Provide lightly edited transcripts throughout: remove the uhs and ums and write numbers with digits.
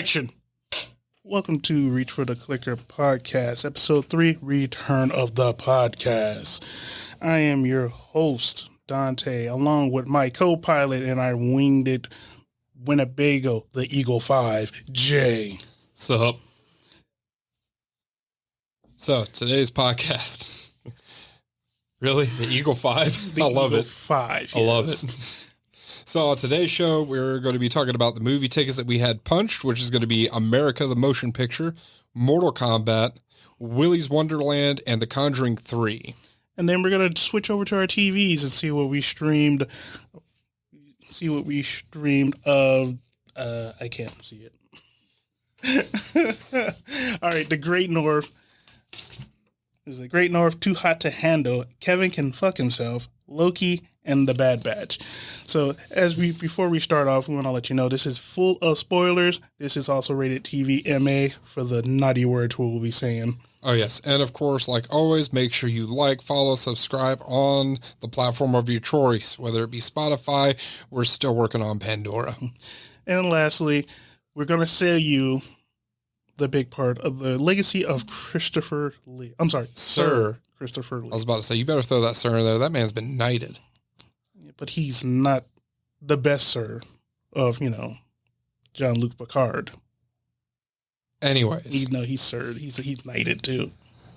Action. Welcome to Reach for the Clicker podcast, episode 3, Return of the Podcast. I am your host, Dante, along with my co-pilot and our winged Winnebago, the Eagle 5, Jay. Sup? So, today's podcast. Really? The Eagle 5? I love it. 5, yes. I love it. So, on today's show, we're going to be talking about the movie tickets that we had punched, which is going to be America the Motion Picture, Mortal Kombat, Willy's Wonderland, and The Conjuring 3. And then we're going to switch over to our TVs and see what we streamed. Of. I can't see it. All right, The Great North. Is The Great North too hot to handle? Kevin can fuck himself. Loki and The Bad Batch. So before we start off, we want to let you know this is full of spoilers. This is also rated TV MA for the naughty words we'll be saying. Oh, yes. And of course, like always, make sure you like, follow, subscribe on the platform of your choice, whether it be Spotify. We're still working on Pandora. And lastly, we're going to sell you the big part of the legacy of Christopher Lee. I'm sorry, Sir Christopher Lee. I was about to say, you better throw that sir in there. That man's been knighted. But he's not the best sir of, Jean-Luc Picard. Anyways. He's sir. He's knighted too.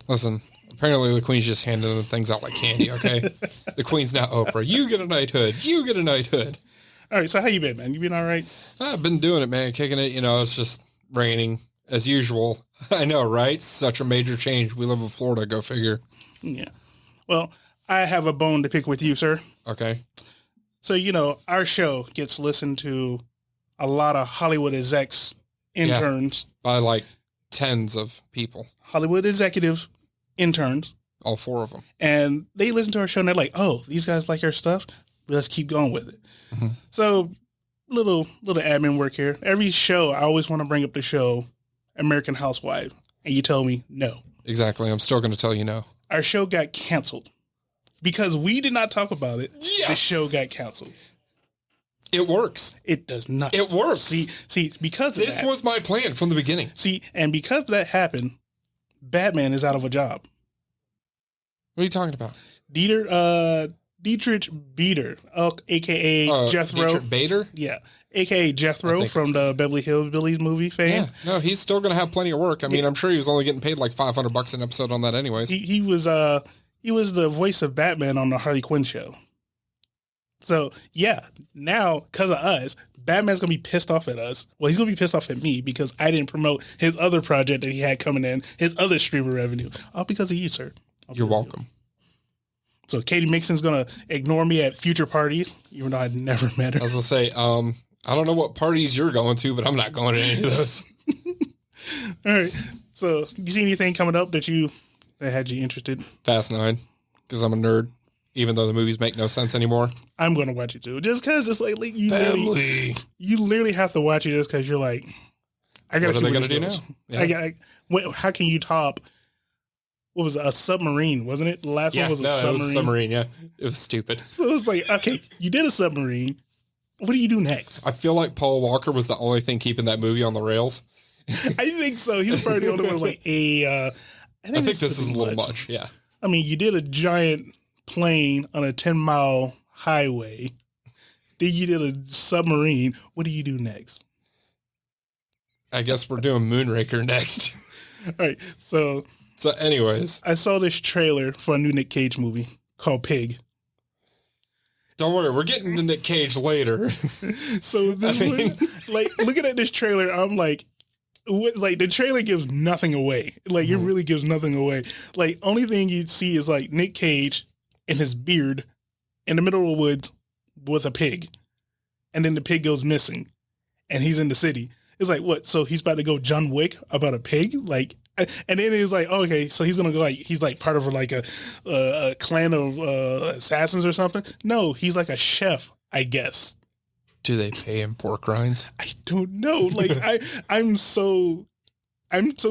Listen, apparently the Queen's just handing them things out like candy, okay? The Queen's now Oprah. You get a knighthood. You get a knighthood. All right, so how you been, man? You been all right? I've been doing it, man. Kicking it. It's just raining as usual. I know, right? Such a major change. We live in Florida. Go figure. Yeah. Well, I have a bone to pick with you, sir. Okay. So, our show gets listened to a lot of Hollywood execs, interns. Yeah, by like tens of people. Hollywood executive interns. All 4 of them. And they listen to our show and they're like, oh, these guys like our stuff. Let's keep going with it. Mm-hmm. So, little admin work here. Every show, I always want to bring up the show American Housewife. And you tell me no. Exactly. I'm still going to tell you no. Our show got canceled. Because we did not talk about it, yes! The show got canceled. It works. It does not. It works. See, because of this was my plan from the beginning. See, and because that happened, Batman is out of a job. What are you talking about? Dietrich Bader, a.k.a. Jethro. Dietrich Bader? Yeah, a.k.a. Jethro from the Beverly Hillbillies movie fame. Yeah, no, he's still going to have plenty of work. I mean, I'm sure he was only getting paid like $500 an episode on that anyways. He was the voice of Batman on the Harley Quinn show. So, yeah, now, because of us, Batman's going to be pissed off at us. Well, he's going to be pissed off at me because I didn't promote his other project that he had coming in, his other streamer revenue. All because of you, sir. You're welcome. So, Katie Mixon's going to ignore me at future parties, even though I'd never met her. I was going to say, I don't know what parties you're going to, but I'm not going to any of those. All right. So, you see anything coming up that had you interested? Fast 9, because I'm a nerd, even though the movies make no sense anymore. I'm going to watch it too, just because it's like you literally have to watch it just because you're like, I got to see what they're going to do now. Yeah. How can you top? What was it, a submarine? Wasn't it? The last one was a submarine. It was a submarine. Yeah, it was stupid. So it was like, okay, you did a submarine. What do you do next? I feel like Paul Walker was the only thing keeping that movie on the rails. I think so. He was probably the only one like I think this is a little much. Yeah. I mean, you did a giant plane on a 10-mile highway. Then you did a submarine. What do you do next? I guess we're doing Moonraker next. All right. So anyways. I saw this trailer for a new Nick Cage movie called Pig. Don't worry. We're getting to Nick Cage later. So looking at this trailer, I'm like, the trailer gives nothing away. Like, it really gives nothing away. Like, only thing you'd see is, like, Nick Cage and his beard in the middle of the woods with a pig. And then the pig goes missing. And he's in the city. It's like, what? So he's about to go John Wick about a pig? Like, and then he's like, oh, okay, so he's going to go, like, he's, like, part of, like, a clan of assassins or something? No, he's, like, a chef, I guess. Do they pay him pork rinds? I don't know. Like, I'm so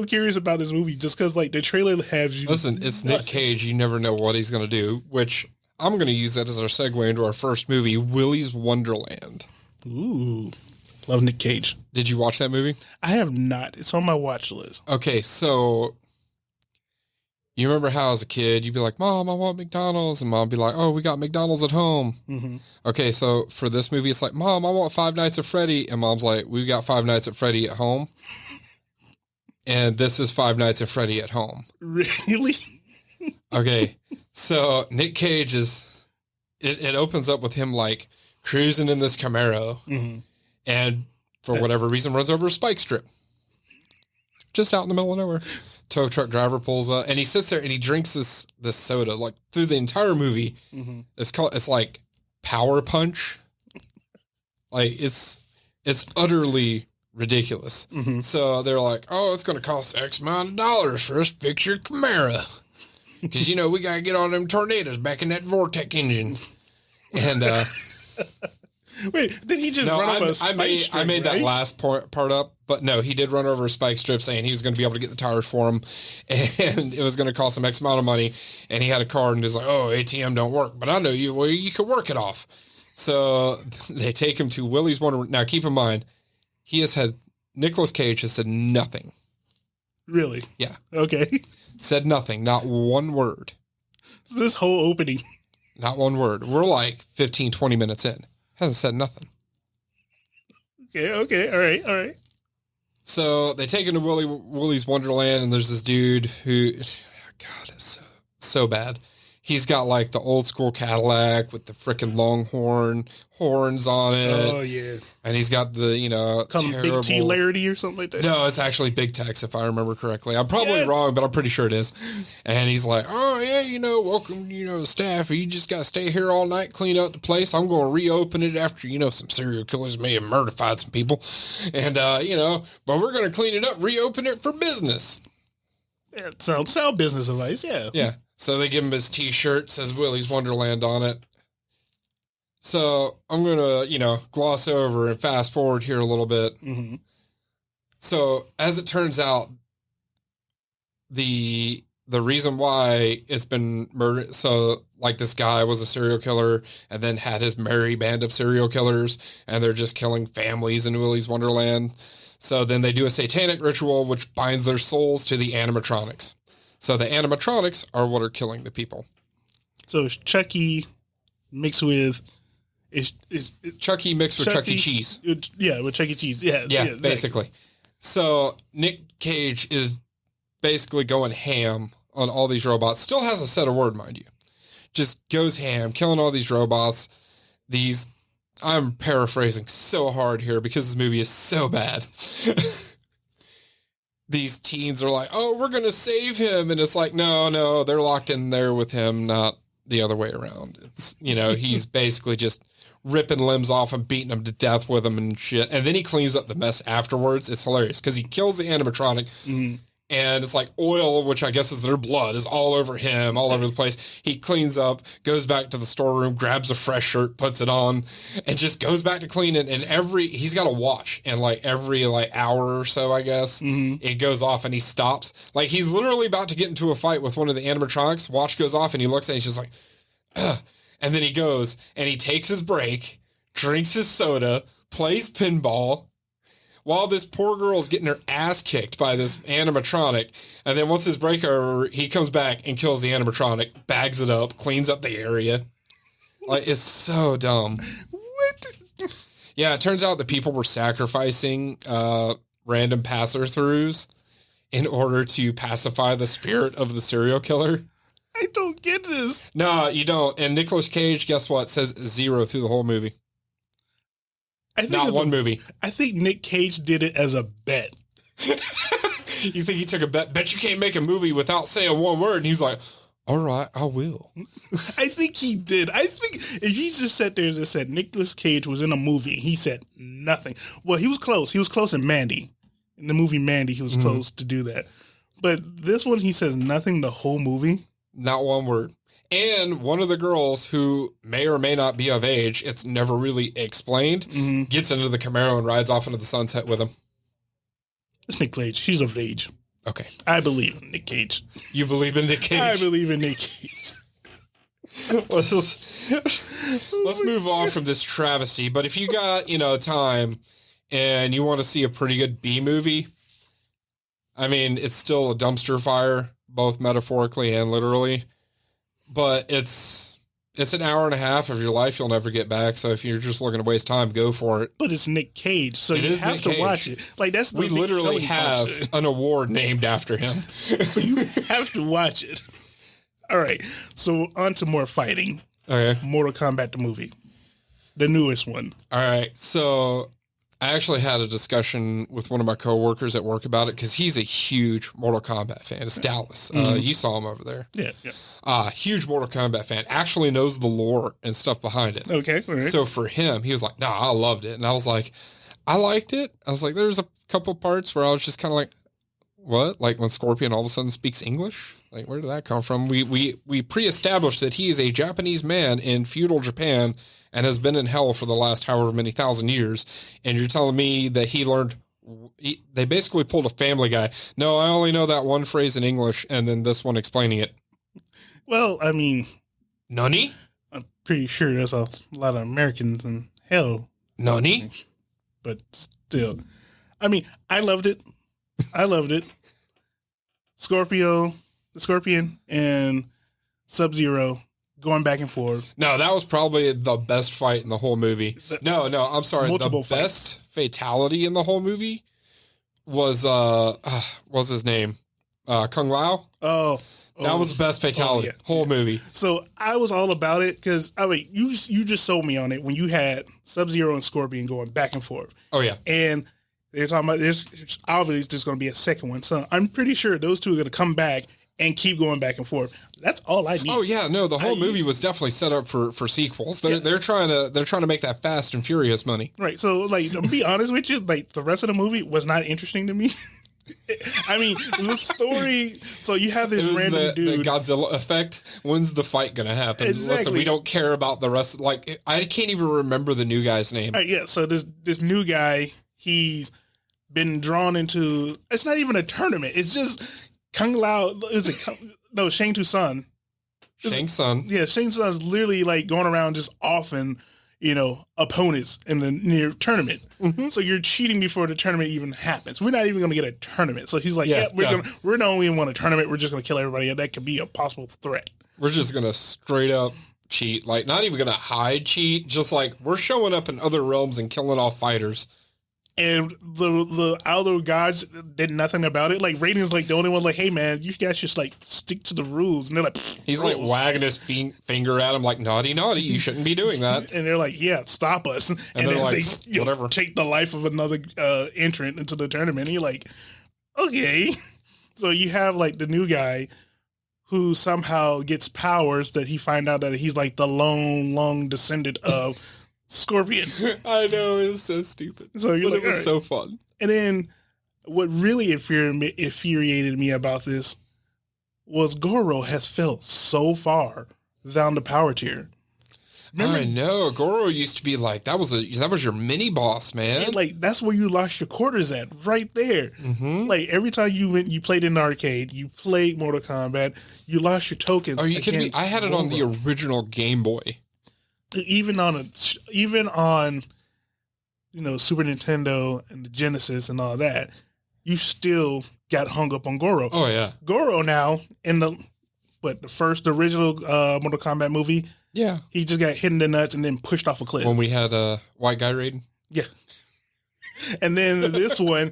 curious about this movie just because, like, the trailer has you. Listen, it's Nick Cage. You never know what he's going to do, which I'm going to use that as our segue into our first movie, Willy's Wonderland. Ooh. Love Nick Cage. Did you watch that movie? I have not. It's on my watch list. Okay, so you remember how as a kid, you'd be like, Mom, I want McDonald's. And Mom would be like, oh, we got McDonald's at home. Mm-hmm. Okay, so for this movie, it's like, Mom, I want Five Nights at Freddy. And Mom's like, we got Five Nights at Freddy at home. And this is Five Nights at Freddy at home. Really? Okay, so Nick Cage is, it opens up with him like cruising in this Camaro. Mm-hmm. And for whatever reason, runs over a spike strip. Just out in the middle of nowhere. Tow truck driver pulls up, and he sits there and he drinks this soda. Like through the entire movie, Mm-hmm. it's like Power Punch. Like it's utterly ridiculous. Mm-hmm. So they're like, oh, it's going to cost X amount of dollars for us to fix your Camaro. Because, we got to get all them tornadoes back in that Vortec engine. And, wait, did he just run over a spike strip? I made that last part up, but no, he did run over a spike strip saying he was going to be able to get the tires for him, and it was going to cost him X amount of money, and he had a card and he's like, oh, ATM don't work, but I know you could work it off. So they take him to Willy's Wonderland. Now, keep in mind, Nicolas Cage has said nothing. Really? Yeah. Okay. Said nothing, not one word. This whole opening. Not one word. We're like 15, 20 minutes in. Hasn't said nothing. Okay. All right. So they take him to Willy's Wonderland, and there's this dude who, God, it's so bad. He's got like the old school Cadillac with the freaking Longhorn horns on it. Oh, yeah. And he's got the, Big T Larity or something like that. No, it's actually Big Tex, if I remember correctly. I'm probably wrong, but I'm pretty sure it is. And he's like, oh, yeah, welcome, staff. You just got to stay here all night, clean up the place. I'm going to reopen it after, some serial killers may have murdered some people. And, but we're going to clean it up, reopen it for business. Yeah, sound business advice, yeah. Yeah. So they give him his T-shirt, says Willy's Wonderland on it. So I'm going to, gloss over and fast forward here a little bit. Mm-hmm. So as it turns out, the reason why it's been murdered, so like this guy was a serial killer and then had his merry band of serial killers, and they're just killing families in Willy's Wonderland. So then they do a satanic ritual which binds their souls to the animatronics. So the animatronics are what are killing the people. So it's Chucky mixed with... Chucky mixed with Chuck E. Cheese. Yeah, with Chuck E. Cheese. Yeah, exactly. Basically. So Nick Cage is basically going ham on all these robots. Still has a set of word, mind you. Just goes ham, killing all these robots. I'm paraphrasing so hard here because this movie is so bad. These teens are like, oh, we're going to save him. And it's like, no, they're locked in there with him, not the other way around. It's, he's basically just ripping limbs off and beating them to death with them and shit. And then he cleans up the mess afterwards. It's hilarious because he kills the animatronic and it's like oil, which I guess is their blood, is all over him, all over the place. He cleans up, goes back to the storeroom, grabs a fresh shirt, puts it on, and just goes back to cleaning. And he's got a watch, and every hour or so, I guess, it goes off and he stops. Like he's literally about to get into a fight with one of the animatronics. Watch goes off and he looks at it and he's just like, ugh. And then he goes and he takes his break, drinks his soda, plays pinball, while this poor girl is getting her ass kicked by this animatronic. And then once his break over, he comes back and kills the animatronic, bags it up, cleans up the area. Like, it's so dumb. What? Yeah, it turns out that people were sacrificing random passer-throughs in order to pacify the spirit of the serial killer. I don't get this. No, you don't. And Nicolas Cage, guess what? Says 0 through the whole movie. Not one movie. I think Nick Cage did it as a bet. You think he took a bet? Bet you can't make a movie without saying one word. And he's like, all right, I will. I think he did. I think if he just sat there and just said Nicolas Cage was in a movie, he said nothing. Well, he was close. He was close in Mandy. In the movie Mandy, he was close to do that. But this one, he says nothing the whole movie. Not one word. And one of the girls who may or may not be of age, it's never really explained, gets into the Camaro and rides off into the sunset with him. It's Nick Cage. She's of age. Okay. I believe in Nick Cage. You believe in Nick Cage? I believe in Nick Cage. Let's move on from this travesty. But if you got, time and you want to see a pretty good B movie, I mean, it's still a dumpster fire, both metaphorically and literally, but it's an hour and a half of your life you'll never get back. So if you're just looking to waste time, go for it. But it's Nick Cage, so you have to watch it. Like that's the we literally have an award named after him, so you have to watch it. All right, so on to more fighting. Okay, Mortal Kombat the movie, the newest one. All right, so I actually had a discussion with one of my coworkers at work about it because he's a huge Mortal Kombat fan. It's Dallas. You saw him over there. Yeah. Huge Mortal Kombat fan. Actually knows the lore and stuff behind it. Okay. All right. So for him, he was like, "Nah, I loved it," and I was like, "I liked it." I was like, "There's a couple parts where I was just kind of like, what? Like when Scorpion all of a sudden speaks English? Like where did that come from?" We pre-established that he is a Japanese man in feudal Japan and has been in hell for the last however many thousand years. And you're telling me that he learned, they basically pulled a Family Guy. No, I only know that one phrase in English and then this one explaining it. Well, I mean. Nani? I'm pretty sure there's a lot of Americans in hell. Nani? But still. I mean, I loved it. Scorpion and Sub-Zero going back and forth. No, that was probably the best fight in the whole movie. No, I'm sorry. Multiple the best fatality in the whole movie was what's his name? Kung Lao. Oh, that was the best fatality. Whole movie. So I was all about it because I mean, you just sold me on it when you had Sub-Zero and Scorpion going back and forth. Oh yeah, and they're talking about there's obviously there's going to be a second one. So I'm pretty sure those two are going to come back and keep going back and forth. That's all I need. Oh yeah, no, the whole movie was definitely set up for sequels. They're trying to make that Fast and Furious money. Right. So like to be honest with you, like the rest of the movie was not interesting to me. I mean, the story. So you have this random dude. The Godzilla effect. When's the fight gonna happen? Exactly. Listen, we don't care about the rest. Like I can't even remember the new guy's name. Yeah. So this new guy, he's been drawn into. It's not even a tournament. It's just Kung Lao. Is it? No, Shang Tsung. Shang Tsung. Yeah, Shang Tsung's literally like going around just offing, opponents in the near tournament. Mm-hmm. So you're cheating before the tournament even happens. We're not even going to get a tournament. So he's like, we don't even want a tournament. We're just going to kill everybody. That could be a possible threat. We're just going to straight up cheat. Like not even going to hide cheat. Just like we're showing up in other realms and killing off fighters. And the Outer Gods did nothing about it. Like Raiden's like the only one like, hey man, you guys just like stick to the rules. And they're like, he's rules. Like wagging his finger at him like naughty, you shouldn't be doing that. And they're like, yeah, stop us. And they're like, they whatever, take the life of another entrant into the tournament. And you're like, okay. So you have like the new guy who somehow gets powers that he find out that he's like the long descendant of Scorpion. I know, it was so stupid. So it was so fun. And then what really infuriated me about this was Goro has fell so far down the power tier. Remember? I know. Goro used to be like, that was your mini boss, man. And like that's where you lost your quarters at, right there. Mm-hmm. Like every time you played in the arcade, you played Mortal Kombat, you lost your tokens. Are you kidding me? I had it on the original Game Boy. Even on Super Nintendo and the Genesis and all that, you still got hung up on Goro. Oh yeah, Goro now in the original Mortal Kombat movie. Yeah, he just got hit in the nuts and then pushed off a cliff. When we had a white guy raiding. Yeah, and then this one,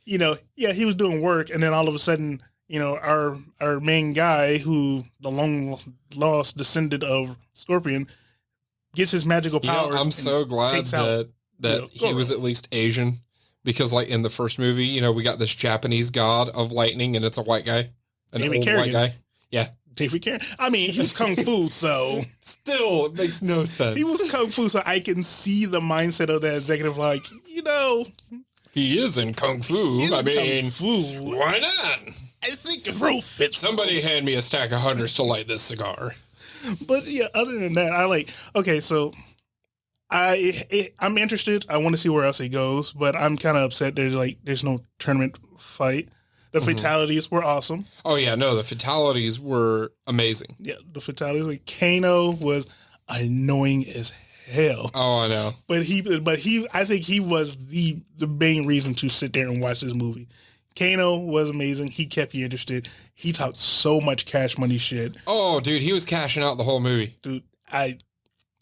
he was doing work, and then all of a sudden, our main guy, who the long lost descendant of Scorpion, gets his magical powers. I'm so glad that he was at least Asian, because like in the first movie, we got this Japanese god of lightning, and it's a white guy, white guy. Yeah, David Carradine. I mean, he was kung fu, so still it makes no sense. He was kung fu, so I can see the mindset of that executive. Like, he is in kung fu. Kung fu. Why not? I think the role fits. Somebody hand me a stack of hundreds to light this cigar. But yeah, other than that, so I'm interested. I want to see where else it goes, but I'm kind of upset there's no tournament fight. The fatalities were awesome. Oh yeah, no, the fatalities were amazing. Yeah, the fatalities. Like Kano was annoying as hell. Oh, I know. But I think he was the main reason to sit there and watch this movie. Kano was amazing. He kept you interested. He talked so much Cash Money shit. Oh, dude, he was cashing out the whole movie. Dude,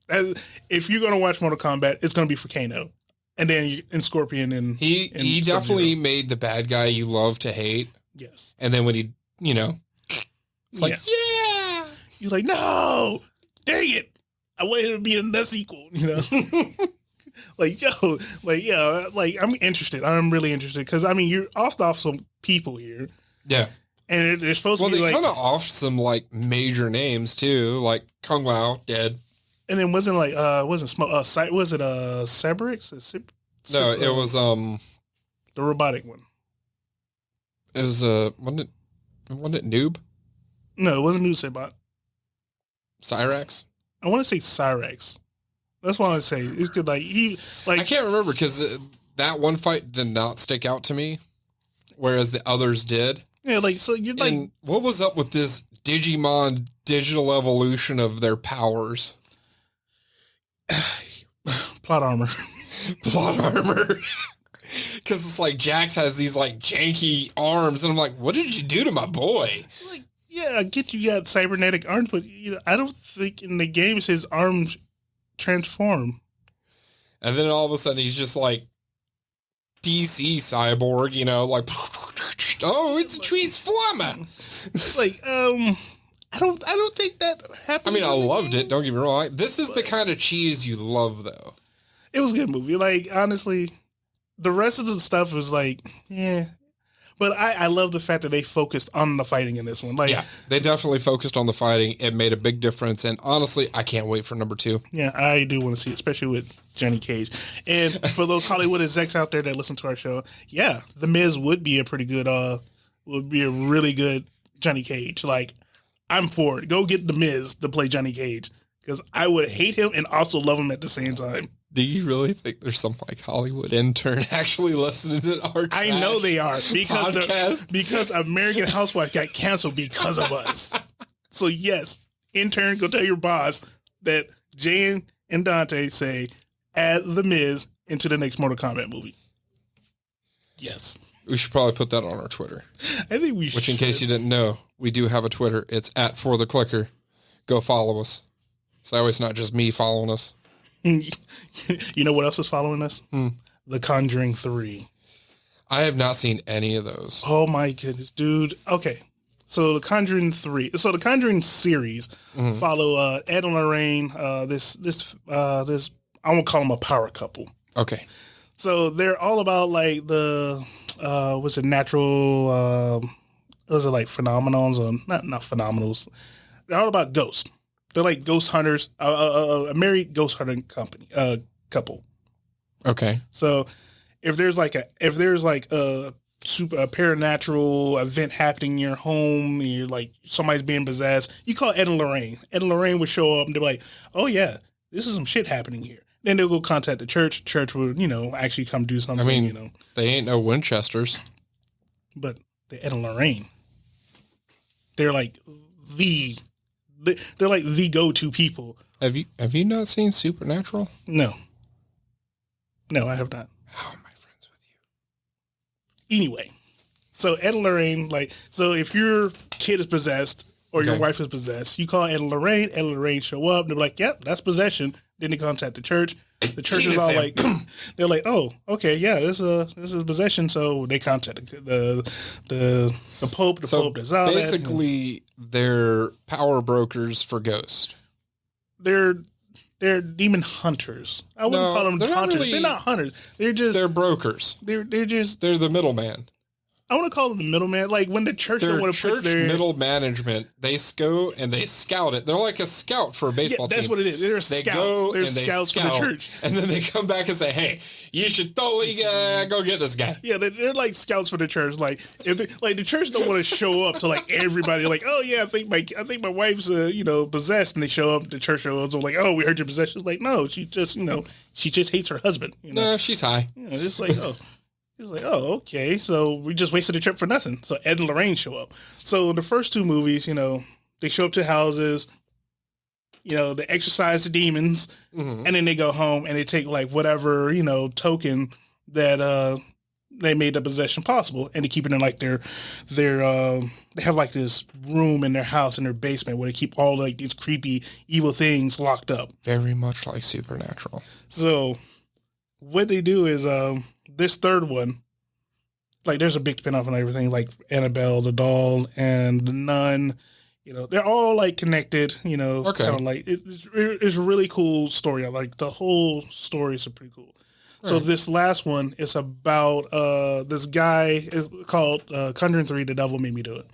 if you're gonna watch Mortal Kombat, it's gonna be for Kano, and then in Scorpion and he definitely made the bad guy you love to hate. Yes, and then when he, it's like yeah, he's like, no, dang it, I wanted to be in that sequel, Like, yo, like, yeah, like, I'm interested. I'm really interested because, I mean, you're off some people here. Yeah. And they're supposed to be like. Well, they kind of off some, like, major names, too. Like, Kung Lao, dead. And then wasn't like, was it Cerberix? No, it was, the robotic one. It was, wasn't it Noob? No, it wasn't Noob Saibot. Cyrax? I want to say Cyrax. That's what I say. It's good. Like I can't remember because that one fight did not stick out to me, whereas the others did. Yeah, like so you're like, and what was up with this Digimon digital evolution of their powers? Plot armor. Plot armor. Because it's like Jax has these like janky arms, and I'm like, what did you do to my boy? Like, yeah, I get you got cybernetic arms, but I don't think in the games his arms transform. And then all of a sudden he's just like DC cyborg, like oh, it's a transformer. Like, I don't think that happened. I mean, I loved it, don't get me wrong. This is the kind of cheese you love though. It was a good movie. Like, honestly, the rest of the stuff was like, yeah. But I love the fact that they focused on the fighting in this one. Like, yeah, they definitely focused on the fighting. It made a big difference. And honestly, I can't wait for number 2. Yeah, I do want to see it, especially with Johnny Cage. And for those Hollywood execs out there that listen to our show, yeah, The Miz would be a really good Johnny Cage. Like, I'm for it. Go get The Miz to play Johnny Cage. Because I would hate him and also love him at the same time. Do you really think there's some like Hollywood intern actually listening to our I know they are because American Housewife got canceled because of us. So yes, intern, go tell your boss that Jane and Dante say add The Miz into the next Mortal Kombat movie. Yes. We should probably put that on our Twitter. I think we should. Which, in case you didn't know, we do have a Twitter. It's @ForTheClicker. Go follow us. So it's not just me following us. You know what else is following us? The Conjuring 3. I have not seen any of those. Oh my goodness, dude. Okay. So the Conjuring 3. So the Conjuring series follow Ed and Lorraine, this I won't call them a power couple. Okay. So they're all about like the was it natural was it like phenomenons or not phenomenals. They're all about ghosts. They're like ghost hunters, a married ghost hunting couple. Okay. So if there's like a paranatural event happening in your home, and you're like somebody's being possessed, you call Ed and Lorraine. Ed and Lorraine would show up and they're like, "Oh yeah, this is some shit happening here." Then they'll go contact the church. Church would actually come do something. I mean, they ain't no Winchesters, but the Ed and Lorraine, they're like they're like the go-to people. Have you not seen Supernatural? No, I have not. How am I friends with you? Anyway, so Ed and Lorraine, so if your kid is possessed or your wife is possessed, you call Ed and Lorraine show up, they're like, yep, that's possession. Then they contact the church. The church is all like, they're like, oh, okay, yeah, this is possession. So they contact the Pope. The Pope does all basically, they're power brokers for ghosts. They're demon hunters. I wouldn't call them hunters. They're not hunters. They're brokers. They're the middleman. I want to call them the middleman. Like when the church don't want to put their middle management, they go and they scout it. They're like a scout for a baseball team. That's what it is. They're scouts. They're scouts for the church. And then they come back and say, "Hey, you should totally go get this guy." Yeah, they're like scouts for the church. Like if the church don't want to show up to like everybody. Like, oh yeah, I think my wife's possessed, and they show up. The church shows up. Like, oh, we heard your possession. It's like, no, she just hates her husband. No, she's high. Just like He's like, oh, okay. So we just wasted a trip for nothing. So Ed and Lorraine show up. So the first 2 movies, they show up to houses. they exorcise the demons, and then they go home and they take like whatever, token that they made the possession possible, and they keep it in like their they have like this room in their house in their basement where they keep all like these creepy evil things locked up. Very much like Supernatural. So what they do is this third one, like there's a big spinoff and everything, like Annabelle the doll and the nun. They're all like connected. Kind of like it's a really cool story. I like the whole stories are pretty cool. Right. So this last one is about this guy. It's called Conjuring 3, The Devil Made Me Do It.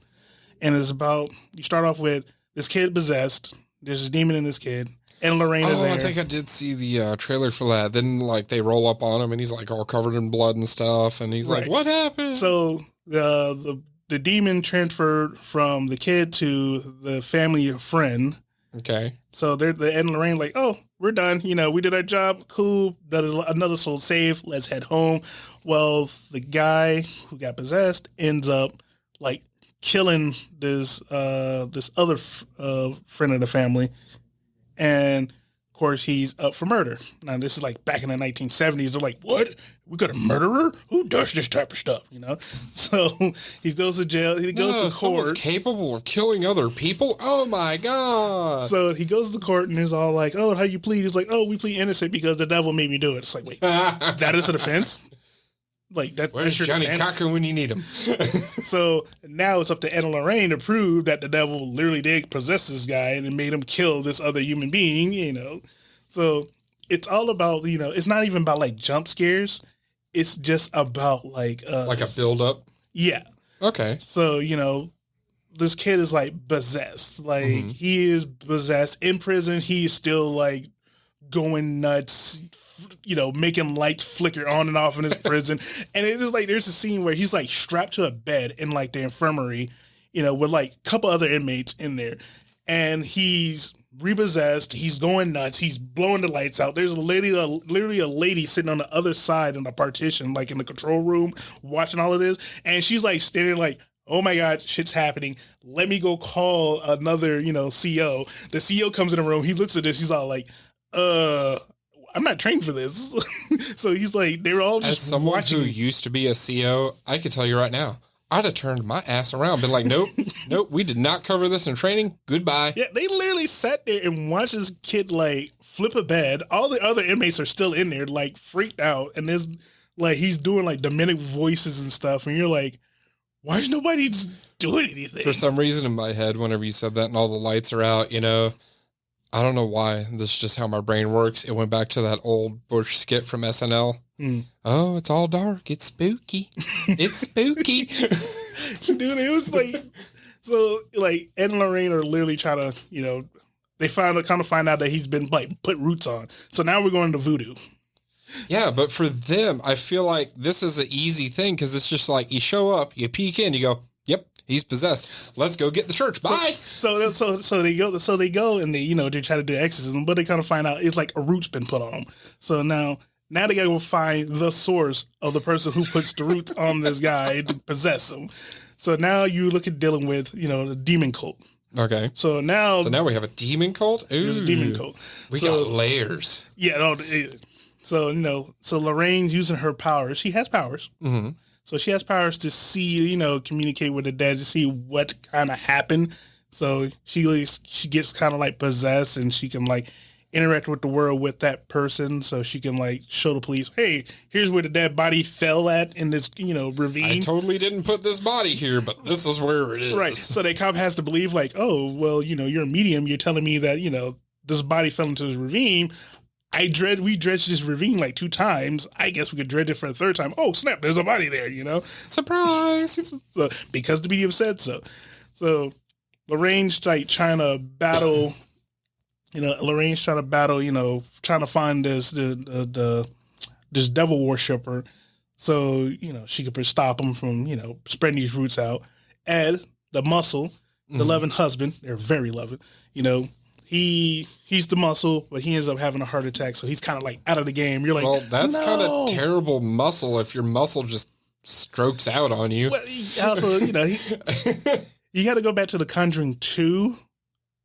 And it's about, you start off with this kid possessed. There's a demon in this kid. And Lorraine is there. I think I did see the trailer for that. Then like they roll up on him and he's like all covered in blood and stuff. And he's like, what happened? So the demon transferred from the kid to the family friend. Okay. So they're and Lorraine like, oh, we're done. We did our job. Cool. Another soul saved. Let's head home. Well, the guy who got possessed ends up like killing this other friend of the family, and of course he's up for murder. Now this is like back in the 1970s. They're like, what? We got a murderer? Who does this type of stuff? So he goes to jail. He goes to court. Someone's capable of killing other people? Oh my God. So he goes to court and is all like, oh, how you plead? He's like, oh, we plead innocent because the devil made me do it. It's like, wait, that is an offense? Like where's your Johnny defense? Cocker when you need him? So now it's up to Ed and Lorraine to prove that the devil literally did possess this guy and it made him kill this other human being, So it's all about, it's not even about like jump scares. It's just about like a build up. Yeah. Okay. So, this kid is like possessed. Like he is possessed in prison. He is still like going nuts, making lights flicker on and off in his prison. And it is like, there's a scene where he's like strapped to a bed in like the infirmary, with like a couple other inmates in there. And he's repossessed. He's going nuts. He's blowing the lights out. There's literally a lady sitting on the other side in the partition, like in the control room, watching all of this. And she's like standing like, oh my God, shit's happening. Let me go call another, CO. The CO comes in the room. He looks at this. He's all like, I'm not trained for this. So he's like, they were all just as someone watching. Who used to be a CO, I can tell you right now, I'd have turned my ass around, been like, nope, we did not cover this in training. Goodbye. Yeah, they literally sat there and watched this kid like flip a bed. All the other inmates are still in there, like freaked out. And there's like, he's doing like demonic voices and stuff. And you're like, why is nobody just doing anything? For some reason in my head, whenever you said that and all the lights are out, I don't know why. This is just how my brain works. It went back to that old Bush skit from SNL. Oh, it's all dark. It's spooky. It's spooky. Dude, it was like, so like Ed and Lorraine are literally trying to, they find out that he's been like put roots on. So now we're going to voodoo. Yeah, but for them, I feel like this is an easy thing because it's just like you show up, you peek in, you go, yep, he's possessed. Let's go get the church. Bye. So they go and they try to do exorcism, but they kind of find out it's like a root's been put on them. So now they gotta go find the source of the person who puts the roots on this guy to possess him. So now you look at dealing with the demon cult. Okay. So now we have a demon cult. Ooh, there's a demon cult. We got layers. Yeah. So Lorraine's using her powers. She has powers. Mm-hmm. So she has powers to see, communicate with the dead to see what kind of happened. So she gets kind of like possessed and she can like interact with the world with that person. So she can like show the police, hey, here's where the dead body fell at in this, ravine. I totally didn't put this body here, but this is where it is. Right. So the cop has to believe like, oh, well, you're a medium. You're telling me that, this body fell into this ravine. We dredged this ravine like 2 times. I guess we could dredge it for a 3rd time. Oh, snap, there's a body there, Surprise! So, because the medium said so. So, Lorraine's like trying to battle, trying to find this devil worshiper so, she could stop him from, spreading these roots out. Ed, the muscle, the loving husband, they're very loving, He's the muscle, but he ends up having a heart attack, so he's kind of like out of the game. You're like, well, that's kind of terrible muscle if your muscle just strokes out on you. Well, also, you got to go back to The Conjuring 2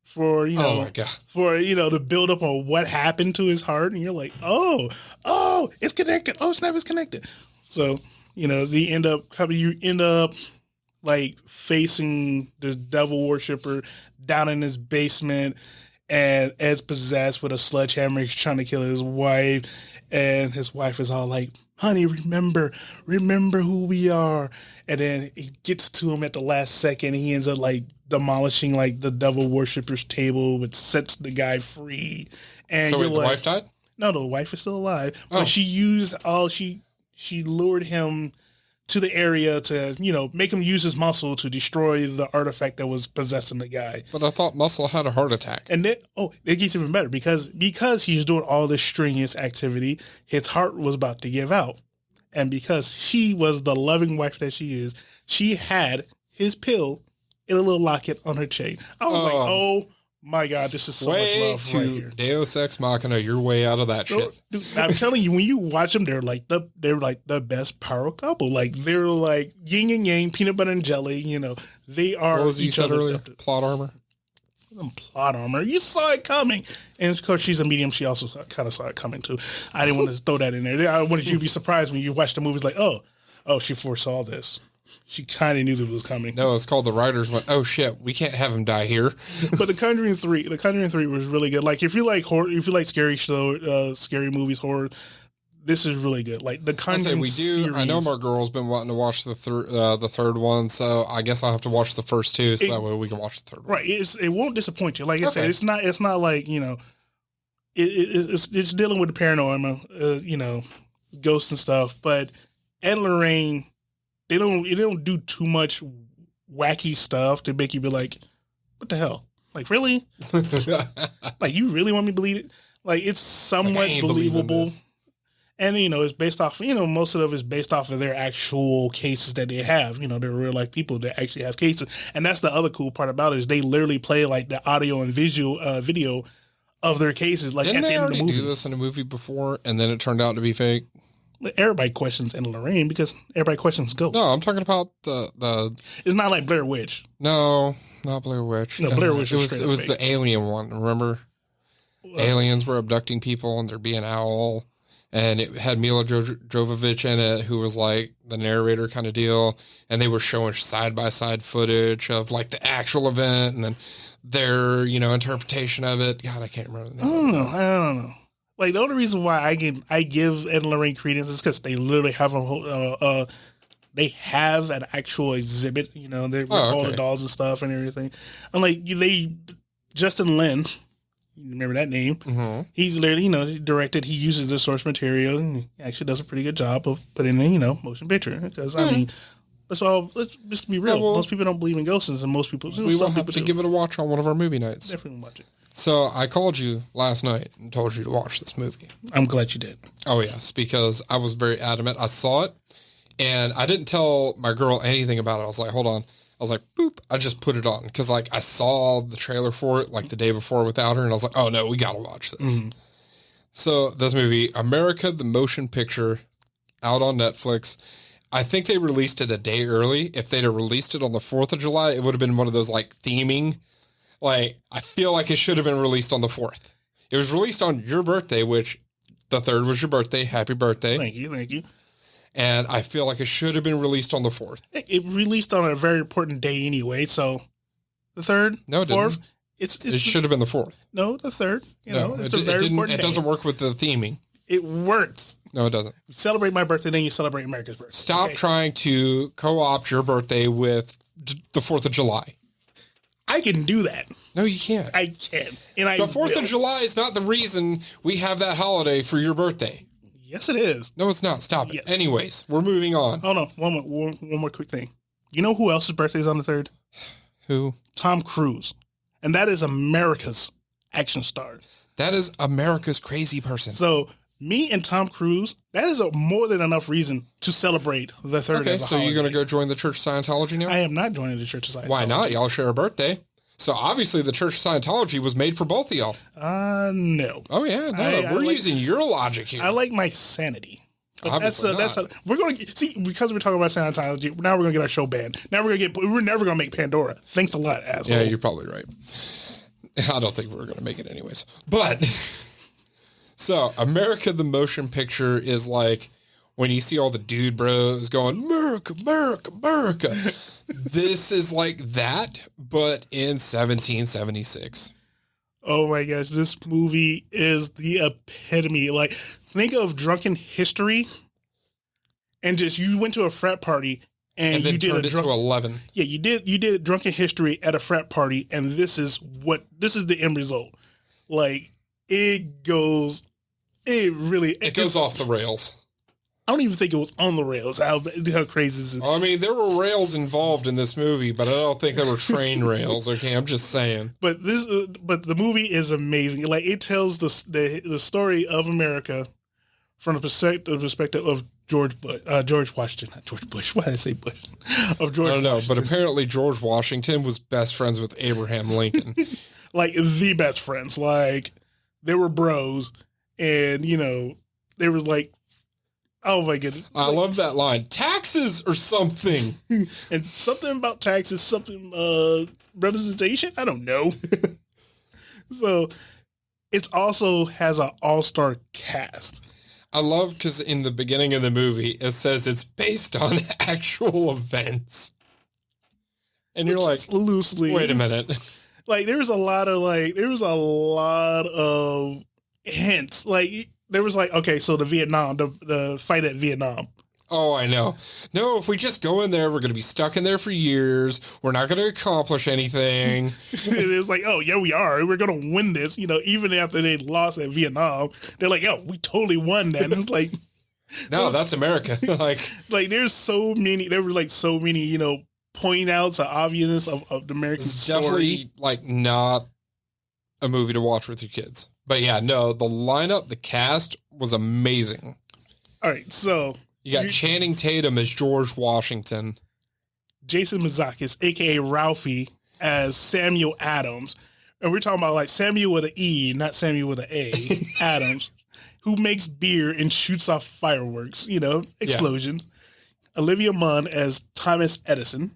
for, Oh my God. for, to build up on what happened to his heart. And you're like, oh, it's connected. Oh, snap, it's connected. So, you end up like facing this devil worshiper down in his basement, and Ed's possessed with a sledgehammer. He's trying to kill his wife, and his wife is all like, honey, remember who we are. And then he gets to him at the last second. He ends up like demolishing like the devil worshiper's table, which sets the guy free. And So wait, the wife died? No, the wife is still alive. Oh. But she used she lured him to the area to, make him use his muscle to destroy the artifact that was possessing the guy. But I thought Muscle had a heart attack. And then, it gets even better because he's doing all this strenuous activity, his heart was about to give out. And because she was the loving wife that she is, she had his pill in a little locket on her chain. I was like, oh my God, this is so much love right here. Deus Ex Machina, you're way out of that shit. Dude, I'm telling you, when you watch them, they're like the best power couple. Like they're like yin and yang, peanut butter and jelly. They are What was each other's plot armor? Plot armor. You saw it coming, and of course she's a medium. She also kind of saw it coming too. I didn't want to throw that in there. I wanted you to be surprised when you watch the movies. Like, oh, she foresaw this. She kind of knew that it was coming. No, it's called the writers went, oh shit, we can't have him die here. But The Conjuring 3 was really good. Like if you like horror, if you like scary movies, horror, this is really good. Like The Conjuring series. I know my girl's been wanting to watch the third one, so I guess I'll have to watch the first two, so that way we can watch the third one. Right, it won't disappoint you. Like I said, it's not like it's dealing with the paranormal, ghosts and stuff. But Ed and Lorraine, they don't do too much wacky stuff to make you be like, what the hell? Like, really? Like, you really want me to believe it? Like, it's somewhat believable. And, it's based off, most of it is based off of their actual cases that they have. They're real life people that actually have cases. And that's the other cool part about it is they literally play like the audio and video of their cases. Like Didn't at the end of the movie. do this in a movie before and then it turned out to be fake? Everybody questions Ed and Lorraine because everybody questions ghosts. No, I'm talking about the. It's not like Blair Witch. No, not Blair Witch. No, Blair Witch it was the alien one. Remember, aliens were abducting people and there'd be an owl, and it had Mila Jovovich in it, who was like the narrator kind of deal, and they were showing side by side footage of like the actual event and then their interpretation of it. God, I can't remember the name. I don't know. Like the only reason why I give Ed and Lorraine credence is because they literally have they have an actual exhibit. They all the dolls and stuff and everything. And like Justin Lin, you remember that name? Mm-hmm. He's literally he directed. He uses the source material and he actually does a pretty good job of putting in motion picture. Because I mean, let's just be real. Yeah, well, most people don't believe in ghosts, and most people. We will have to give it a watch on one of our movie nights. Definitely watch it. So I called you last night and told you to watch this movie. I'm glad you did. Oh, yes, because I was very adamant. I saw it, and I didn't tell my girl anything about it. I was like, hold on. I was like, boop. I just put it on because, like, I saw the trailer for it, like, the day before without her, and I was like, oh, no, we got to watch this. Mm-hmm. So this movie, America, the Motion Picture, out on Netflix. I think they released it a day early. If they'd have released it on the 4th of July, it would have been one of those, like, theming. Like, I feel like it should have been released on the 4th. It was released on your birthday, which the 3rd was your birthday. Happy birthday. Thank you. And I feel like it should have been released on the 4th. It released on a very important day anyway, so the 3rd? No, it 4th? Didn't. It should have been the 4th. No, the 3rd. It's a very important day. It doesn't work with the theming. It works. No, it doesn't. You celebrate my birthday, then you celebrate America's birthday. Stop trying to co-opt your birthday with the 4th of July. I can do that. No, you can't. I can. And the 4th of July is not the reason we have that holiday for your birthday. Yes, it is. No, it's not. Stop it. Anyways, we're moving on. Oh, no. One more quick thing. You know who else's birthday is on the 3rd? Who? Tom Cruise. And that is America's action star. That is America's crazy person. So me and Tom Cruise, that is a more than enough reason to celebrate the 3rd as a so holiday. you're going to go join the Church of Scientology now? I am not joining the Church of Scientology. Why not? Y'all share a birthday. So obviously the Church of Scientology was made for both of y'all. No. Oh, yeah. No, we're using your logic here. I like my sanity. Obviously We're going to see, because we're talking about Scientology, now we're going to get our show banned. We're never going to make Pandora. Thanks a lot, asshole. Yeah, you're probably right. I don't think we're going to make it anyways. But, so, America the Motion Picture is like when you see all the dude bros going, America, America, America. This is like that, but in 1776. Oh my gosh, this movie is the epitome. Like, think of drunken history, and just you went to a frat party and then you did turned it to 11. Yeah, you did drunken history at a frat party, and this is the end result. Like, it goes off the rails. I don't even think it was on the rails. How crazy is it? I mean, there were rails involved in this movie, but I don't think there were train rails. Okay, I'm just saying. But the movie is amazing. Like, it tells the story of America from the perspective of George Washington, not George Bush. Why did I say Bush? Of George. I don't know, Washington. but apparently George Washington was best friends with Abraham Lincoln. Like, the best friends. Like, they were bros, and they were like. Oh my goodness. I love that line. Taxes or something. And something about taxes, something representation? I don't know. So it also has an all-star cast. I love because in the beginning of the movie, it says it's based on actual events. And you're like, loosely. Wait a minute. Like, there was a lot of hints. Like, there was like, okay, so the fight at Vietnam. Oh, I know. No, if we just go in there, we're going to be stuck in there for years. We're not going to accomplish anything. It was like, oh, yeah, we are. We're going to win this. Even after they lost at Vietnam, they're like, oh, we totally won that. And it's like, no, that's America. like there were like so many, pointing outs of obviousness of the American story. Definitely like not a movie to watch with your kids. But yeah, no, the lineup, the cast was amazing. All right, so you got Channing Tatum as George Washington, Jason Mazakis, aka Ralphie, as Samuel Adams, and we're talking about like Samuel with an E, not Samuel with an A, Adams, who makes beer and shoots off fireworks, explosions. Yeah. Olivia Munn as Thomas Edison.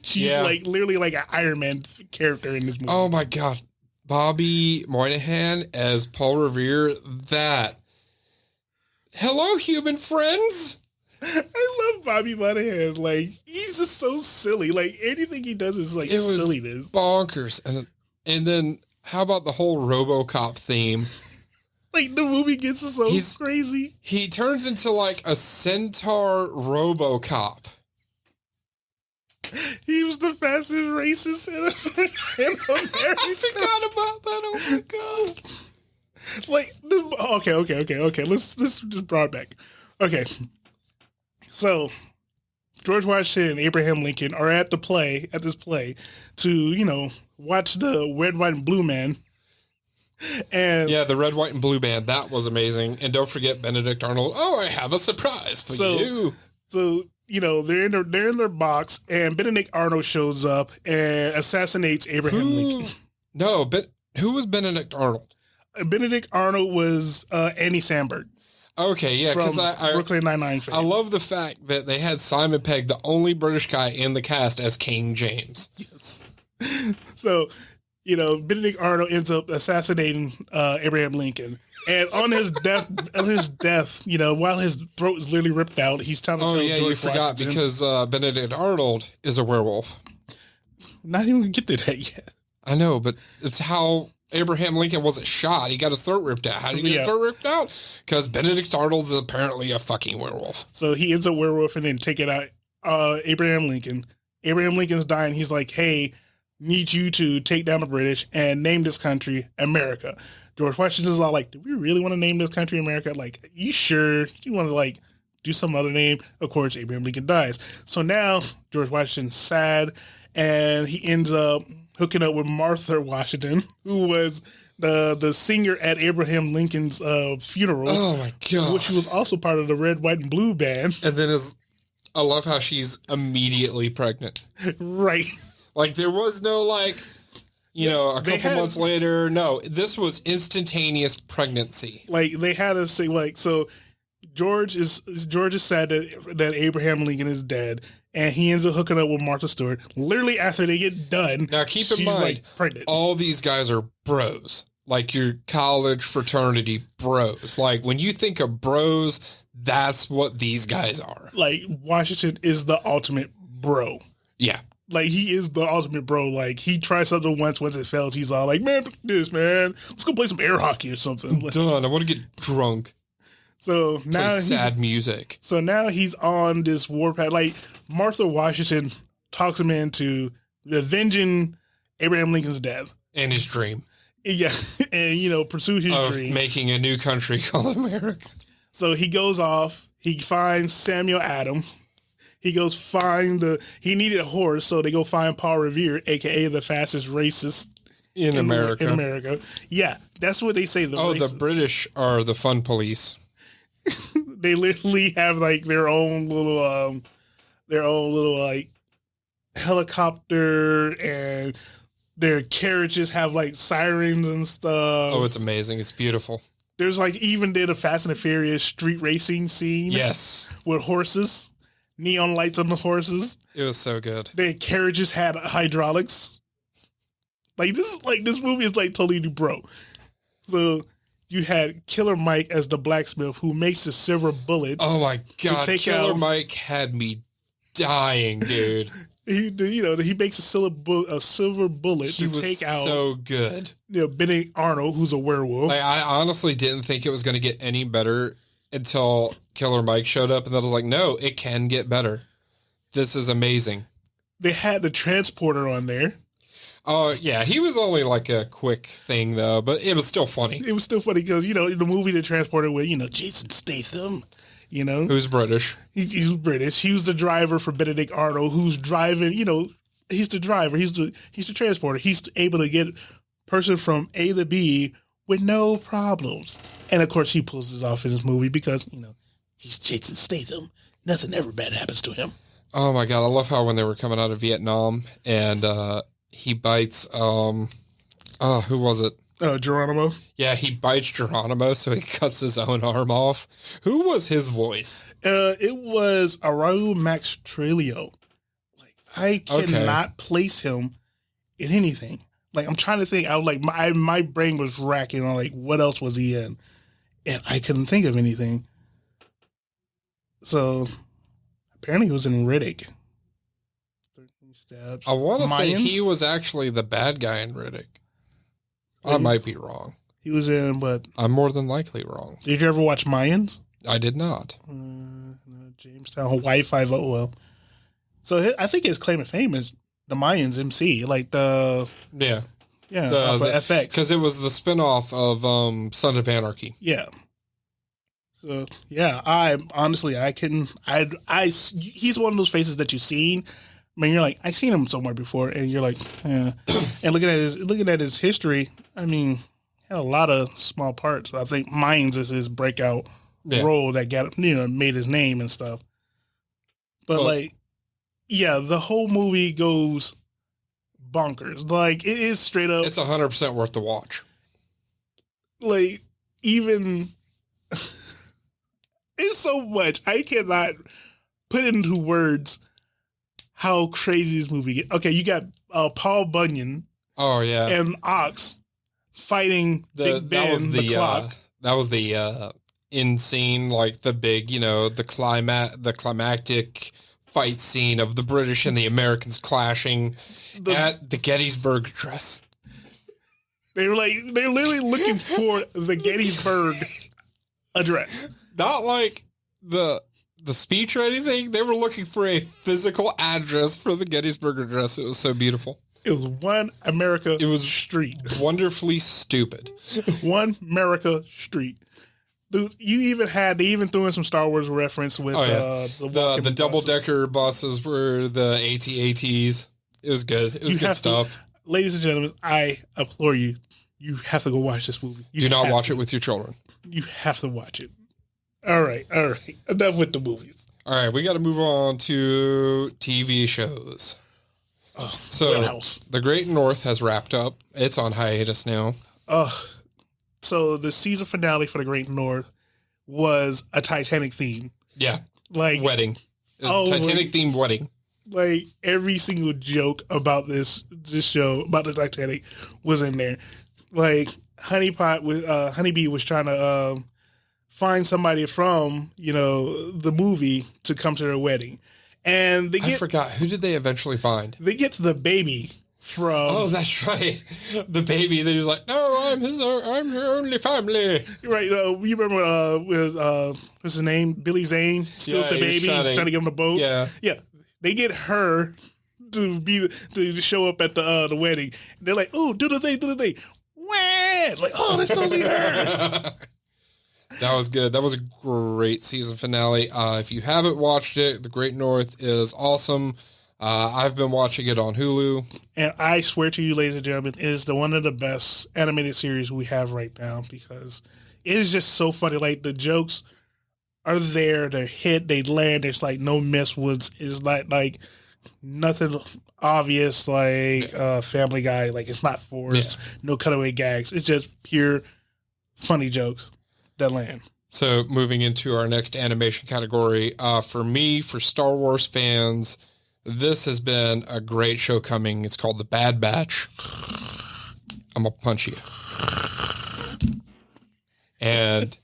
She's like literally like an Iron Man character in this movie. Oh my God. Bobby Moynihan as Paul Revere. That. Hello, human friends. I love Bobby Moynihan. Like, he's just so silly. Like, anything he does is like silliness. Bonkers. And then how about the whole RoboCop theme? Like, the movie gets so crazy. He turns into like a centaur RoboCop. He was the fastest racist in America. I forgot about that. Oh my God. Like, okay. Let's just brought it back. Okay. So, George Washington and Abraham Lincoln are at this play to, watch the Red, White, and Blue Man. And yeah, the Red, White, and Blue Band. That was amazing. And don't forget Benedict Arnold. Oh, I have a surprise for you. So, they're in their box, and Benedict Arnold shows up and assassinates Abraham Lincoln. No, but who was Benedict Arnold? Benedict Arnold was Andy Samberg. Okay, yeah, because I Brooklyn Nine-Nine fan. I love the fact that they had Simon Pegg, the only British guy in the cast, as King James. Yes. So, Benedict Arnold ends up assassinating Abraham Lincoln. And on his death, while his throat is literally ripped out, he's telling George you forgot Washington, because Benedict Arnold is a werewolf. Not even get to that yet. I know, but it's how Abraham Lincoln wasn't shot. He got his throat ripped out. How did he get his throat ripped out? Because Benedict Arnold is apparently a fucking werewolf. So he ends up werewolf and then taking out Abraham Lincoln. Abraham Lincoln's dying. He's like, hey, need you to take down the British and name this country America. George Washington's all like, do we really want to name this country America? Like, you sure? You want to like do some other name? Of course, Abraham Lincoln dies. So now George Washington's sad, and he ends up hooking up with Martha Washington, who was the singer at Abraham Lincoln's funeral. Oh my God. Which was also part of the Red, White, and Blue Band. And then I love how she's immediately pregnant. Right. Like, there was no like, a couple months later. No, this was instantaneous pregnancy. Like, they had to say, like, so George is sad that Abraham Lincoln is dead, and he ends up hooking up with Martha Stewart. Literally after they get done, Now keep in she's mind, like pregnant. all these guys are bros, like your college fraternity bros. Like when you think of bros, that's what these guys are. Like Washington is the ultimate bro. Yeah. Like he is the ultimate bro. Like he tries something once it fails, he's all like, "Man, this man, let's go play some air hockey or something." Like, Done. I want to get drunk. so now Play sad music. So now he's on this warpath. Like Martha Washington talks him into avenging Abraham Lincoln's death And his dream Yeah, and pursue his of dream. making a new country called America. So he goes off. He finds Samuel Adams. He goes he needed a horse, so they go find Paul Revere, aka the fastest racist In America. In America, yeah, that's what they say. The British are the fun police. They literally have like their own little like helicopter, and their carriages have like sirens and stuff. Oh, it's amazing. It's beautiful. There's like even did a Fast and the Furious street racing scene. Yes. With horses, neon lights on the horses. It was so good. Their carriages had hydraulics. This movie is like totally new, bro. So you had Killer Mike as the blacksmith who makes the silver bullet. Oh my God. Killer out, Mike had me dying, dude. He makes a silver bullet He was take out so good. Benedict Arnold, who's a werewolf. Like, I honestly didn't think it was going to get any better until Killer Mike showed up, and then I was like, no, it can get better. This is amazing. They had the transporter on there. Oh, yeah. He was only like a quick thing, though, but it was still funny. It was still funny because, in the movie, the transporter with, Jason Statham, Who's British. He's British. He was the driver for Benedict Arnold, who's driving, he's the driver. He's the transporter. He's able to get person from A to B with no problems. And, of course, he pulls this off in this movie because, he's Jason Statham. Nothing ever bad happens to him. Oh, my God. I love how when they were coming out of Vietnam and he bites, who was it? Geronimo. Yeah, he bites Geronimo, so he cuts his own arm off. Who was his voice? It was Araul Max Trelio. Like, I cannot place him in anything. Like, I'm trying to think. I was like, my brain was racking on like, what else was he in? And I couldn't think of anything. So apparently he was in Riddick. 13 Steps. I want to say he was actually the bad guy in Riddick. I might be wrong. He was in, but I'm more than likely wrong. Did you ever watch Mayans? I did not. Jamestown, Hawaii 500. So I think his claim to fame is the Mayans MC, like the FX, because it was the spinoff of Sons of Anarchy. Yeah. So yeah, he's one of those faces that you've seen. I mean, you're like, I've seen him somewhere before, and you're like, eh. And looking at his history, I mean, he had a lot of small parts. I think Mines is his breakout role that got made his name and stuff. But the whole movie goes bonkers. Like, it is straight up. It's 100% worth the watch. Like, even it's so much I cannot put into words how crazy this movie gets. Okay, you got Paul Bunyan. Oh yeah, and Ox fighting Big Ben, the clock. That was the end scene, like the big, the climactic fight scene of the British and the Americans clashing at the Gettysburg Address. They're literally looking for the Gettysburg Address. Not like the speech or anything. They were looking for a physical address for the Gettysburg Address. It was so beautiful. It was one America It was street. Wonderfully stupid. One America street. Dude, they even threw in some Star Wars reference with the double-decker buses were the AT-ATs. It was good. It was good stuff. Ladies and gentlemen, I implore you, you have to go watch this movie. Do not watch it with your children. You have to watch it. All right. Enough with the movies. All right, we got to move on to TV shows. So, The Great North has wrapped up. It's on hiatus now. So the season finale for The Great North was a Titanic theme. Yeah. Like Wedding. It's a Titanic themed wedding. Like every single joke about this show about the Titanic was in there. Like Honeybee was trying to find somebody from the movie to come to their wedding, and I forgot, who did they eventually find? They get to the baby from. Oh, that's right, the baby. They're just like, no, I'm her only family. Right, you remember with what's his name? Billy Zane steals the baby, trying to get on the boat. Yeah. They get her to show up at the wedding. They're like, "Oh, do the thing." Wah! Like, oh, that's totally her. That was good. That was a great season finale. If you haven't watched it, The Great North is awesome. I've been watching it on Hulu. And I swear to you, ladies and gentlemen, it is one of the best animated series we have right now because it is just so funny. Like, the jokes are there, they're hit, they land. There's like no miss. It's like nothing obvious like Family Guy. Like, it's not forced, no cutaway gags. It's just pure funny jokes that land. So moving into our next animation category, for me, for Star Wars fans, this has been a great show coming. It's called The Bad Batch. I'm going to punch you. And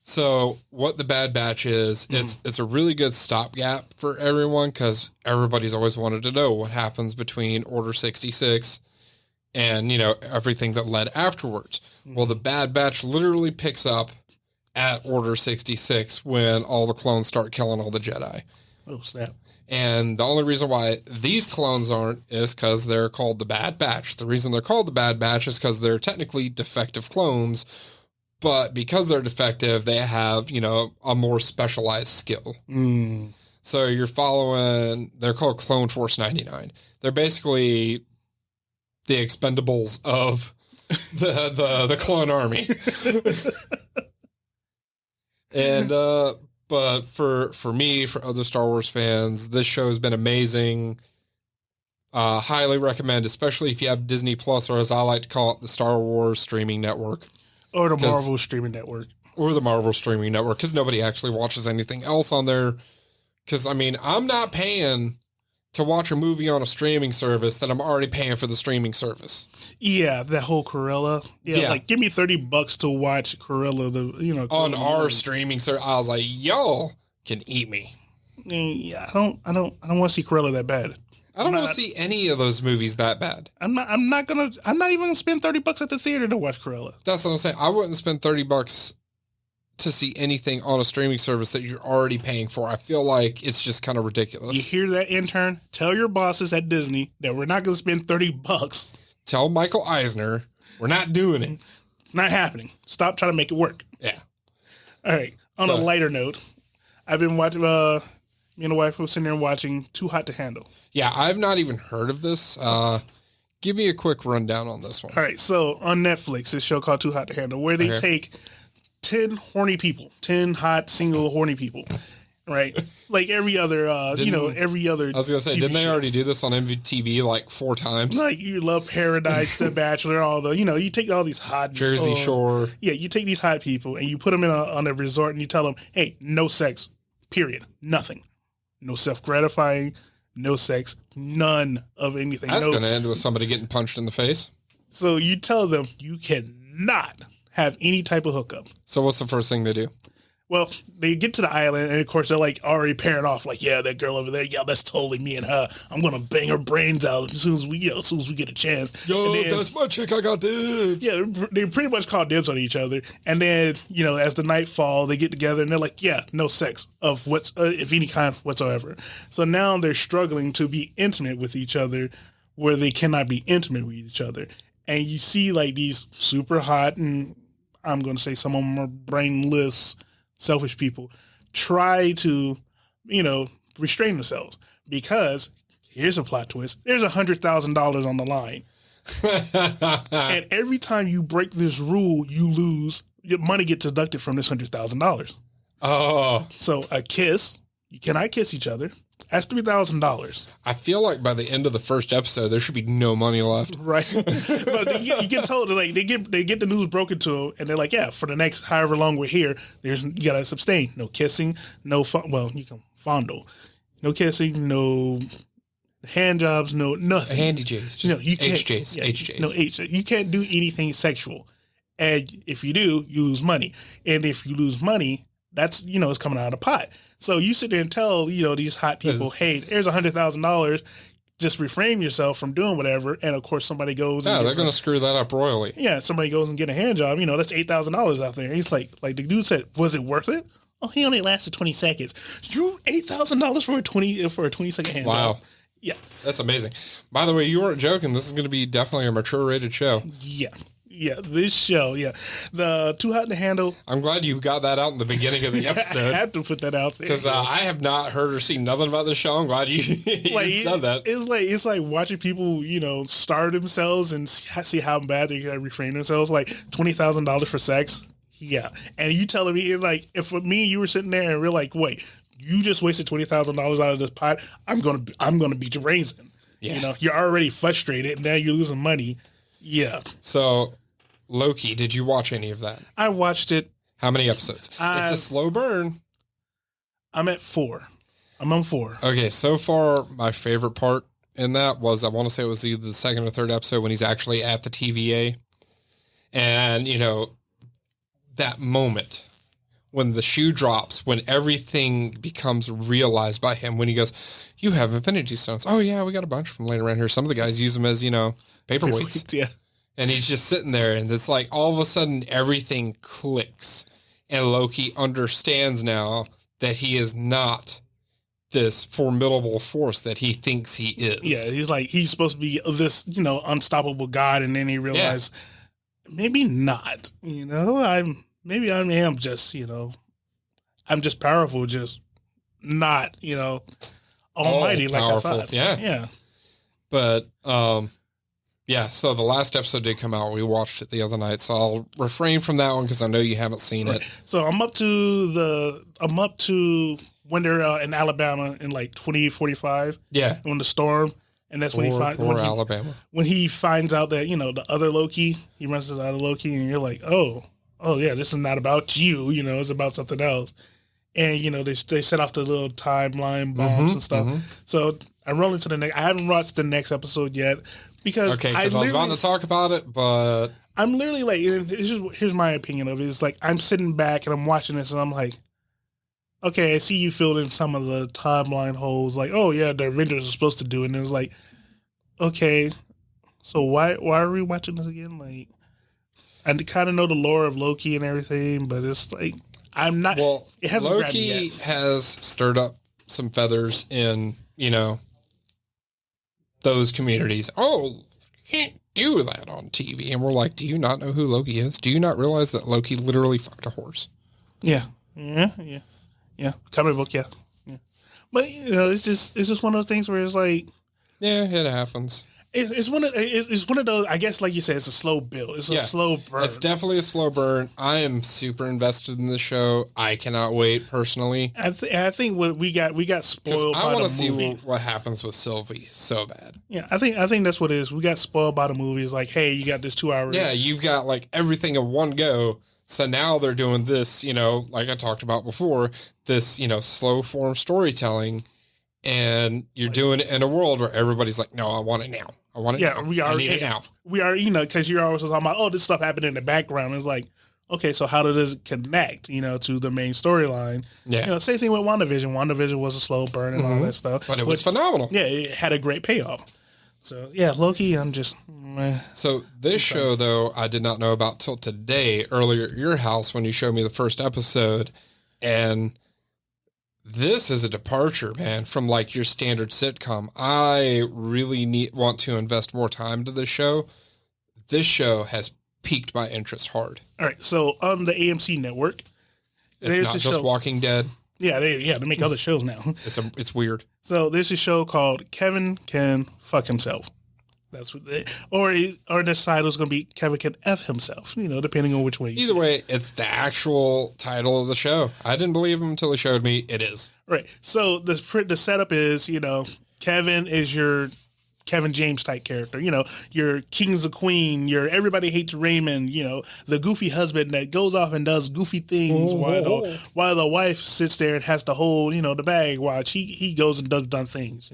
so what The Bad Batch is, it's a really good stopgap for everyone because everybody's always wanted to know what happens between Order 66 and, everything that led afterwards. Well, The Bad Batch literally picks up at Order 66 when all the clones start killing all the Jedi. Oh, snap. And the only reason why these clones aren't is because they're called the Bad Batch. The reason they're called the Bad Batch is because they're technically defective clones, but because they're defective, they have, a more specialized skill. So you're following, they're called Clone Force 99. They're basically the Expendables of the clone army. And, but for me, for other Star Wars fans, this show has been amazing. Highly recommend, especially if you have Disney Plus, or as I like to call it, the Star Wars streaming network. Or the Marvel streaming network. Or the Marvel streaming network, because nobody actually watches anything else on there. Because, I'm not paying to watch a movie on a streaming service that I'm already paying for the streaming service. Yeah, that whole Cruella. Yeah, like give me $30 to watch Cruella. On our streaming service, I was like, y'all can eat me. Yeah, I don't want to see Cruella that bad. I don't want to see any of those movies that bad. I'm not even gonna spend $30 at the theater to watch Cruella. That's what I'm saying. I wouldn't spend $30 to see anything on a streaming service that you're already paying for. I feel like it's just kind of ridiculous. You hear that, intern? Tell your bosses at Disney that we're not going to spend $30. Tell Michael Eisner we're not doing it. It's not happening. Stop trying to make it work. Yeah. All right. On a lighter note, I've been watching, me and the wife were sitting there watching Too Hot to Handle. Yeah, I've not even heard of this. Give me a quick rundown on this one. All right. So on Netflix, this show called Too Hot to Handle, where they take 10 horny people, 10 hot, single, horny people, right? Like every other, every other. I was going to say, didn't they already do this on MTV like 4 times? Like You Love Paradise, The Bachelor, all the, you take all these hot. Jersey Shore. Yeah, you take these hot people and you put them on a resort and you tell them, hey, no sex, period. Nothing. No self-gratifying, no sex, none of anything. That's going to end with somebody getting punched in the face. So you tell them you cannot have any type of hookup. So what's the first thing they do? Well, they get to the island, and of course they're like already pairing off. Like, yeah, that girl over there, yeah, that's totally me and her. I'm gonna bang her brains out as soon as we get a chance. That's my chick. I got this. Yeah, they pretty much call dibs on each other. And then as the night fall, they get together and they're like, yeah, no sex of if any kind whatsoever. So now they're struggling to be intimate with each other, where they cannot be intimate with each other. And you see like these super hot, and I'm going to say some of them are brainless, selfish people, try to, restrain themselves. Because, here's a plot twist, there's $100,000 on the line. And every time you break this rule, you lose, your money gets deducted from this $100,000. Oh. So a kiss, you cannot kiss each other. That's $3,000. I feel like by the end of the first episode, there should be no money left. Right. But you get told, like, they get the news broken to them, and they're like, yeah, for the next however long we're here, you got to abstain. No kissing, well, you can fondle. No kissing, no hand jobs, no nothing. Handy J's. Just you can't, HJs. yeah, HJs. No, you can't do anything sexual. And if you do, you lose money. And if you lose money, that's, it's coming out of the pot. So you sit there and tell, these hot people, hey, there's $100,000. Just refrain yourself from doing whatever. And of course, somebody goes. Yeah, they're going to screw that up royally. Yeah, somebody goes and get a hand job. That's $8,000 out there. And he's like the dude said, was it worth it? Oh, he only lasted 20 seconds. You $8,000 for a 20-second hand job. Wow. Yeah. That's amazing. By the way, you weren't joking. This is going to be definitely a mature rated show. Yeah. Yeah, this show, the Too Hot to Handle. I'm glad you got that out in the beginning of the episode. I had to put that out there because I have not heard or seen nothing about this show. I'm glad you said that. It's like watching people, starve themselves and see how bad they can refrain themselves. Like $20,000 for sex, yeah. And you telling me, like, if for me you were sitting there and we're like, wait, you just wasted $20,000 out of this pot. I'm gonna beat your brains in. Yeah. You're already frustrated, and now you're losing money. Yeah. So. Loki, did you watch any of that? I watched it. How many episodes? It's a slow burn. I'm at 4. I'm on 4. Okay, so far, my favorite part in that was, I want to say it was either the second or third episode when he's actually at the TVA. And, that moment when the shoe drops, when everything becomes realized by him, when he goes, you have Infinity Stones. Oh, yeah, we got a bunch of them laying around here. Some of the guys use them as, paperweights. Yeah. And he's just sitting there, and it's like all of a sudden everything clicks. And Loki understands now that he is not this formidable force that he thinks he is. Yeah, he's supposed to be this, unstoppable god, and then he realized maybe not. I am just, I'm just powerful, just not, almighty like I thought. Yeah. Yeah. But yeah, so the last episode did come out. We watched it the other night, so I'll refrain from that one because I know you haven't seen it. So I'm up to when they're in Alabama in like 2045. Yeah, when the storm, and that's when Alabama. When he finds out that the other Loki, he runs into the other Loki, and you're like, oh yeah, this is not about you. It's about something else. And they set off the little timeline bombs and stuff. So I roll into the next. I haven't watched the next episode yet. Because I was about to talk about it, but I'm literally like, here's my opinion of it. It's like I'm sitting back and I'm watching this and I'm like, okay, I see you filled in some of the timeline holes. Like, oh yeah, the Avengers are supposed to do it. And it's like, okay, so why are we watching this again? Like, I kind of know the lore of Loki and everything, but it's like I'm not. Well, it hasn't grabbed me Loki yet. has stirred up some feathers in those communities. Oh, you can't do that on TV. And we're like, do you not know who Loki is? Do you not realize that Loki literally fucked a horse? Yeah. Comic book, yeah. But it's just one of those things where it's like, yeah, it happens. It's one of those. I guess, like you said, it's a slow build. It's a slow burn. It's definitely a slow burn. I am super invested in the show. I cannot wait personally. I think what we got spoiled. I want to see what happens with Sylvie so bad. Yeah, I think that's what it is. We got spoiled by the movie. It's like, hey, you got this 2 hours. Yeah, you've got like everything in one go. So now they're doing this, like I talked about before, this, slow form storytelling. And you're doing it in a world where everybody's like, no, I want it now. I want it now. I need it now. We are, because you're always talking about, oh, this stuff happened in the background. It's like, okay, so how does it connect, to the main storyline? Yeah. Same thing with WandaVision. WandaVision was a slow burn and all that stuff. But it was phenomenal. Yeah, it had a great payoff. So, yeah, Loki, I'm just... So this show, though, I did not know about till today, earlier at your house when you showed me the first episode. And... this is a departure, man, from like your standard sitcom. I really want to invest more time to this show. This show has piqued my interest hard. All right, so on the AMC network, it's not just Walking Dead. Yeah, they make other shows now. It's weird. So there's a show called Kevin Can Fuck Himself. That's what they, or the side was going to be Kevin can F himself, depending on which way you Either way, it's the actual title of the show. I didn't believe him until he showed me it is. Right. So the setup is, Kevin is your Kevin James type character, your King's a Queen, your everybody hates Raymond, the goofy husband that goes off and does goofy things while the wife sits there and has to hold, the bag while he goes and does dumb things,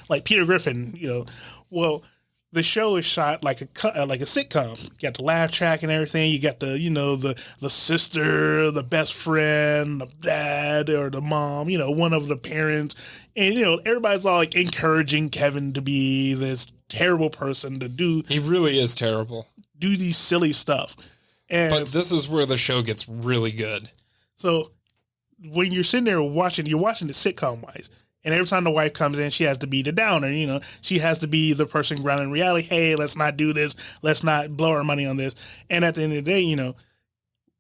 like Peter Griffin, well, the show is shot like a sitcom. You got the laugh track and everything. You got the the sister, the best friend, the dad or the mom. One of the parents, and everybody's all like encouraging Kevin to be this terrible person to do. He really is terrible. Do these silly stuff, but this is where the show gets really good. So when you're sitting there watching, you're watching it sitcom wise. And every time the wife comes in, she has to be the downer, She has to be the person grounded in reality. Hey, let's not do this. Let's not blow our money on this. And at the end of the day,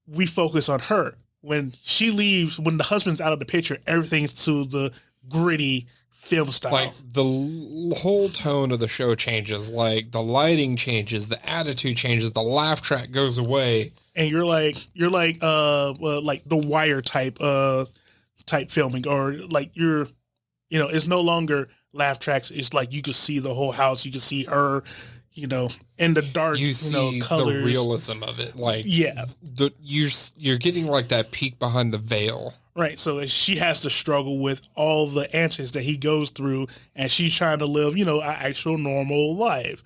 we focus on her. When she leaves, when the husband's out of the picture, everything's to the gritty film style. Like, the whole tone of the show changes. Like, the lighting changes, the attitude changes, the laugh track goes away. And you're like The Wire type filming, or like you're... it's no longer laugh tracks. It's like you could see the whole house. You could see her, in the dark. You see colors. the realism of it. Like, yeah, you're getting like that peek behind the veil. Right. So she has to struggle with all the antics that he goes through, and she's trying to live, an actual normal life.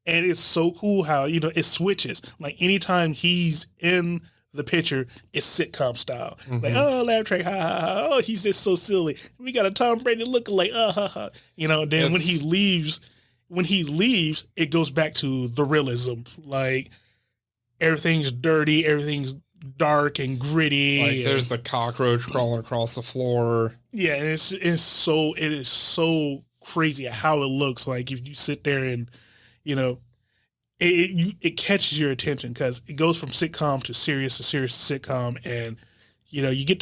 And it's so cool how it switches. Like anytime he's in the picture, is sitcom style. Mm-hmm. Like, laugh track, ha, ha, ha. Oh, he's just so silly. We got a Tom Brady lookalike, ha, ha. Then when he leaves, it goes back to the realism. Like, everything's dirty, everything's dark and gritty. Like, there's the cockroach crawling across the floor. Yeah, and it is so crazy how it looks. Like, if you sit there and, it catches your attention because it goes from sitcom to serious to sitcom, and you get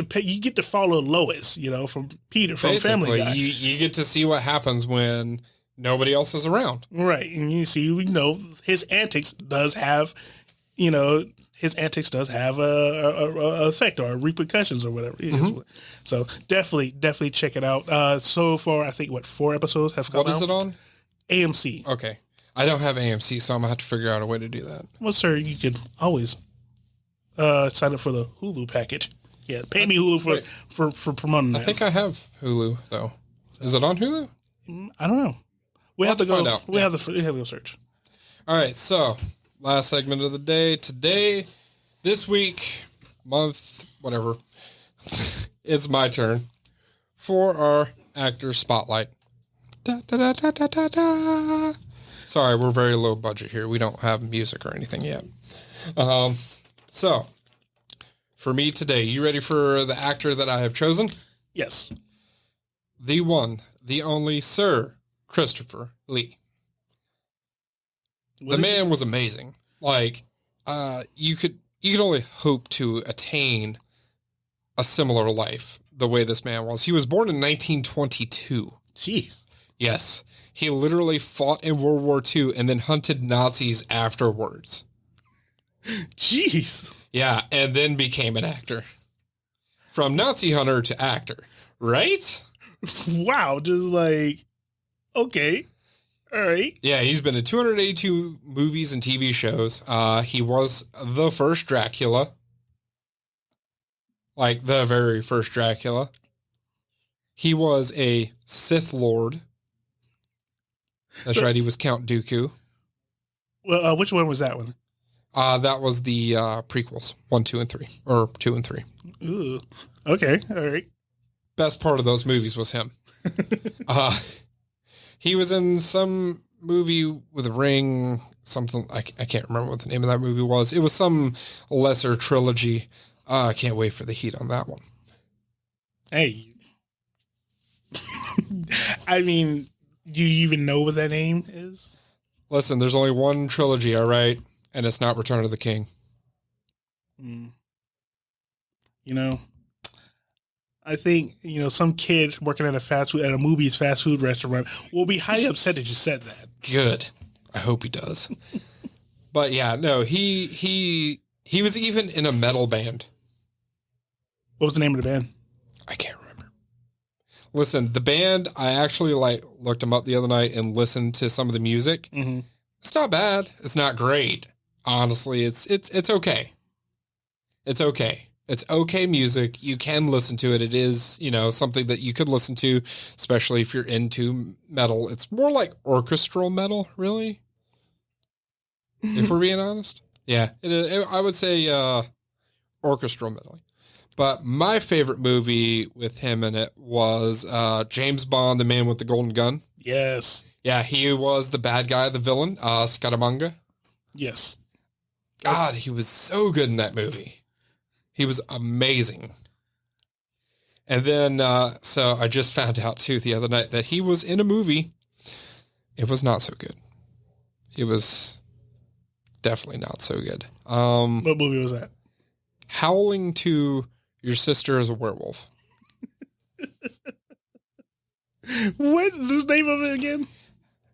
to follow Lois, from Peter from Basically, Family Guy. You get to see what happens when nobody else is around, right? And you see, his antics does have, a effect or repercussions or whatever. Mm-hmm. So definitely check it out. So far, I think 4 episodes have come out. What is it on? AMC. Okay. I don't have AMC, so I'm going to have to figure out a way to do that. Well, sir, you could always sign up for the Hulu package. Yeah, pay me Hulu for promoting that. I think I have Hulu, though. Is it on Hulu? I don't know. We have to go. Find out. We have to go search. All right, so last segment of the day. Today, this week, month, whatever, it's my turn for our actor spotlight. Da, da, da, da, da, da, da. Sorry, we're very low budget here. We don't have music or anything yet. So, for me today, you ready for the actor that I have chosen? Yes. The one, the only Sir Christopher Lee. The man was amazing. Like, you could only hope to attain a similar life the way this man was. He was born in 1922. Jeez. Yes. He literally fought in World War II and then hunted Nazis afterwards. Jeez. Yeah, and then became an actor. From Nazi hunter to actor, right? Wow, just like, okay, all right. Yeah, he's been in 282 movies and TV shows. He was the first Dracula. Like, the very first Dracula. He was a Sith Lord. That's right, he was Count Dooku. Well, which one was that one? That was the prequels, 1, 2, and 3. Or 2 and 3. Ooh. Okay, all right. Best part of those movies was him. He was in some movie with a ring, something, I can't remember what the name of that movie was. It was some lesser trilogy. I can't wait for the heat on that one. Hey. I mean, do you even know what that name is? Listen, there's only one trilogy, all right? And it's not Return of the King. I think, some kid working at a movie's fast food restaurant will be highly upset that you said that. Good. I hope he does. But yeah, no, he was even in a metal band. What was the name of the band? I can't remember. Listen, the band, I actually looked them up the other night and listened to some of the music. Mm-hmm. It's not bad. It's not great. Honestly, it's okay. It's okay. It's okay music. You can listen to it. It is, something that you could listen to, especially if you're into metal. It's more like orchestral metal, really. If we're being honest. Yeah, I would say orchestral metal. But my favorite movie with him in it was James Bond, the Man with the Golden Gun. Yes. Yeah, he was the bad guy, the villain, Scaramanga. Yes. God, he was so good in that movie. He was amazing. And then, so I just found out, too, the other night that he was in a movie. It was not so good. It was definitely not so good. What movie was that? Howling to Your Sister is a Werewolf. What was the name of it again?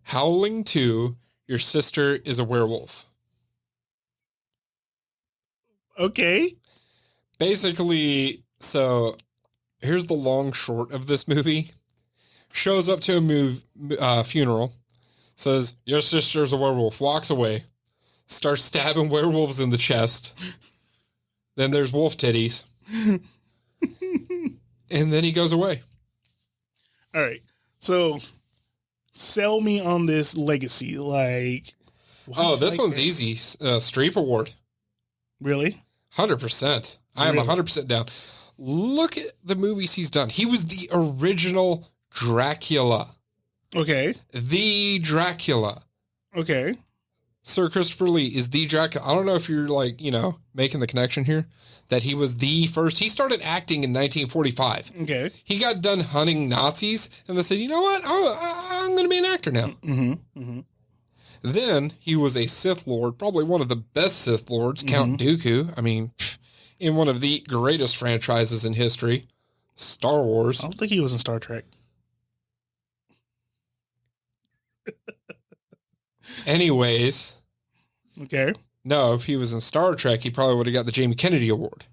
Howling to Your Sister is a Werewolf. Okay. Basically, so here's the long short of this movie. Shows up to a funeral, says, your sister's a werewolf, walks away, starts stabbing werewolves in the chest. Then there's wolf titties. And then he goes away. All right. So sell me on this legacy. Like, this one's easy. Streep Award. Really? 100%. I am 100% down. Look at the movies he's done. He was the original Dracula. Okay. The Dracula. Okay. Sir Christopher Lee is the Dracula. I don't know if you're making the connection here that he was the first. He started acting in 1945. Okay. He got done hunting Nazis and they said, you know what? I'm going to be an actor now. Mm-hmm. Mm-hmm. Then he was a Sith Lord, probably one of the best Sith Lords, Count Dooku. I mean, in one of the greatest franchises in history, Star Wars. I don't think he was in Star Trek. Anyways. Okay. No, if he was in Star Trek, he probably would have got the Jamie Kennedy Award.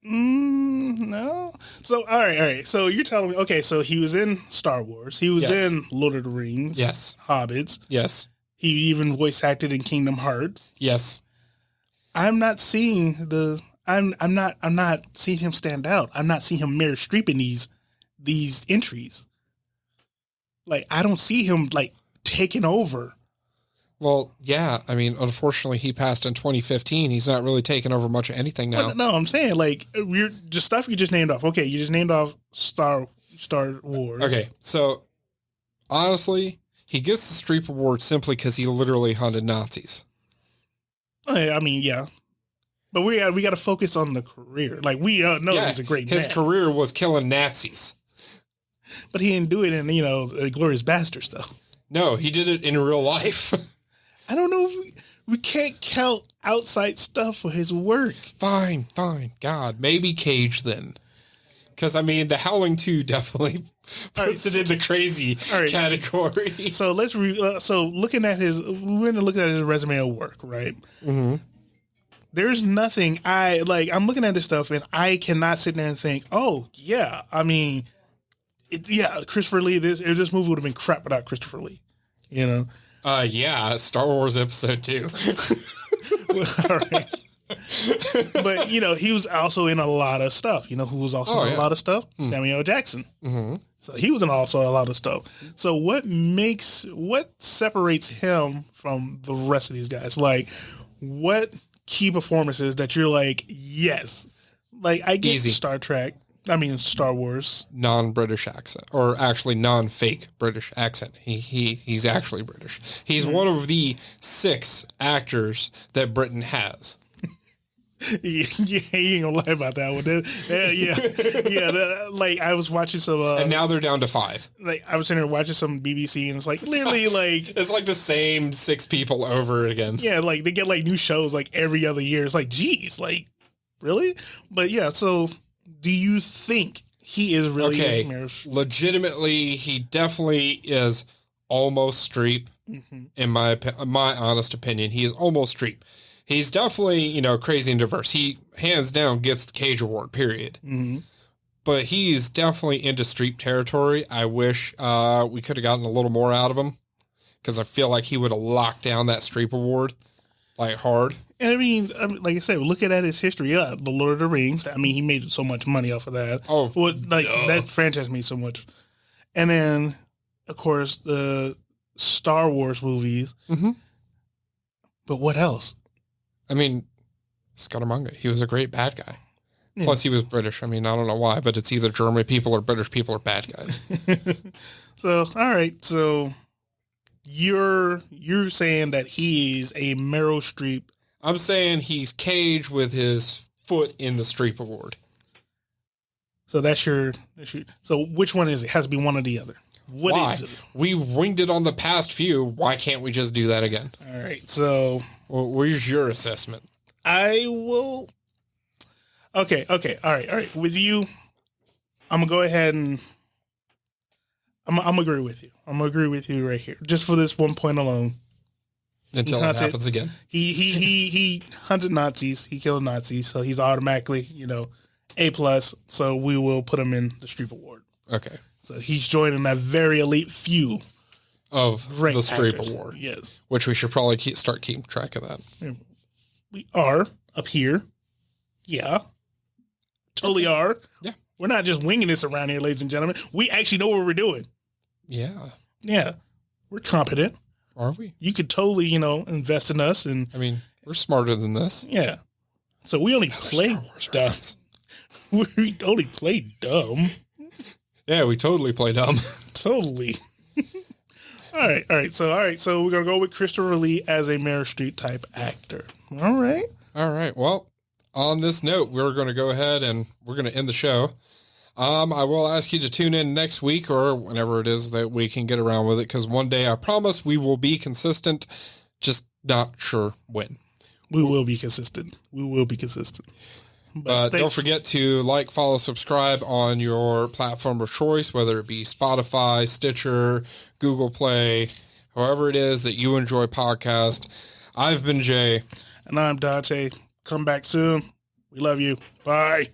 No. So, all right. So you're telling me, okay, so he was in Star Wars. He was in Lord of the Rings. Yes. Hobbits. Yes. He even voice acted in Kingdom Hearts. Yes. I'm not seeing I'm not seeing him stand out. I'm not seeing him Meryl Streep in these entries. Like, I don't see him taking over. Well, yeah. I mean, unfortunately, he passed in 2015. He's not really taking over much of anything now. No, I'm saying you're just stuff you just named off. Okay, you just named off Star Wars. Okay, so honestly, he gets the Streep Award simply because he literally hunted Nazis. I mean, yeah, but we got to focus on the career. Like, we know he's a great man. His career was killing Nazis, but he didn't do it in Glorious Bastards though. No, he did it in real life. I don't know if we can't count outside stuff for his work. Fine. God, maybe Cage then. Because, I mean, The Howling 2 definitely puts it in the crazy category. So looking at his resume of work, right? Mm-hmm. There's nothing I'm looking at this stuff and I cannot sit there and think, oh, yeah, I mean, Christopher Lee, this movie would have been crap without Christopher Lee, Yeah, Star Wars Episode 2. All right. But, he was also in a lot of stuff. Who was also in a lot of stuff? Samuel L. Jackson. Mm-hmm. So he was in also a lot of stuff. So what separates him from the rest of these guys? Like, what key performances that you're like, yes. Like, I get Easy. Star Wars. Non-British accent, or actually non-fake British accent. He's actually British. He's one of the 6 actors that Britain has. Yeah, you ain't gonna lie about that one. I was watching some, and now they're down to 5. Like, I was sitting there watching some BBC, and it's like literally it's like the same 6 people over again. Yeah, like they get new shows every other year. It's like, geez, really? But yeah, so do you think he is really legitimately? He definitely is almost Streep. In my honest opinion, he is almost Streep. He's definitely, crazy and diverse. He hands down gets the Cage Award, period. Mm-hmm. But he's definitely into Streep territory. I wish we could have gotten a little more out of him, because I feel like he would have locked down that Streep Award like hard. And I mean, like I said, looking at his history, The Lord of the Rings. I mean, he made so much money off of that. Oh, that franchise made so much. And then, of course, the Star Wars movies. Mm-hmm. But what else? I mean, Scaramanga. He was a great bad guy. Yeah. Plus, he was British. I mean, I don't know why, but it's either German people or British people are bad guys. So, all right. So, you're saying that he's a Meryl Streep. I'm saying he's Cage with his foot in the Streep Award. So that's your. So which one is it? Has to be one or the other. What is it? We winged it on the past few. Why can't we just do that again? All right. So, where's your assessment? I will. Okay. All right. With you, I'm gonna go ahead and I'm gonna agree with you. I'm gonna agree with you right here, just for this one point alone. Until it happens again. He hunted Nazis. He killed Nazis, so he's automatically, A+. So we will put him in the Streep Award. Okay. So he's joining that very elite few of the Streep Award. Yes. Which we should probably start keeping track of that. We are up here. Yeah. Totally are. Yeah. We're not just winging this around here, ladies and gentlemen. We actually know what we're doing. Yeah. Yeah. We're competent. Are we? You could totally, invest in us. And I mean, we're smarter than this. Yeah. So we only play dumb. We only play dumb. Yeah, we totally play dumb. Totally. All right. So we're going to go with Christopher Lee as a Meryl Streep type actor. All right. Well, on this note, we're going to go ahead and we're going to end the show. I will ask you to tune in next week or whenever it is that we can get around with it, because one day I promise we will be consistent, just not sure when. We will be consistent. But don't forget to like, follow, subscribe on your platform of choice, whether it be Spotify, Stitcher, Google Play, however it is that you enjoy podcast. I've been Jay. And I'm Dante. Come back soon. We love you. Bye.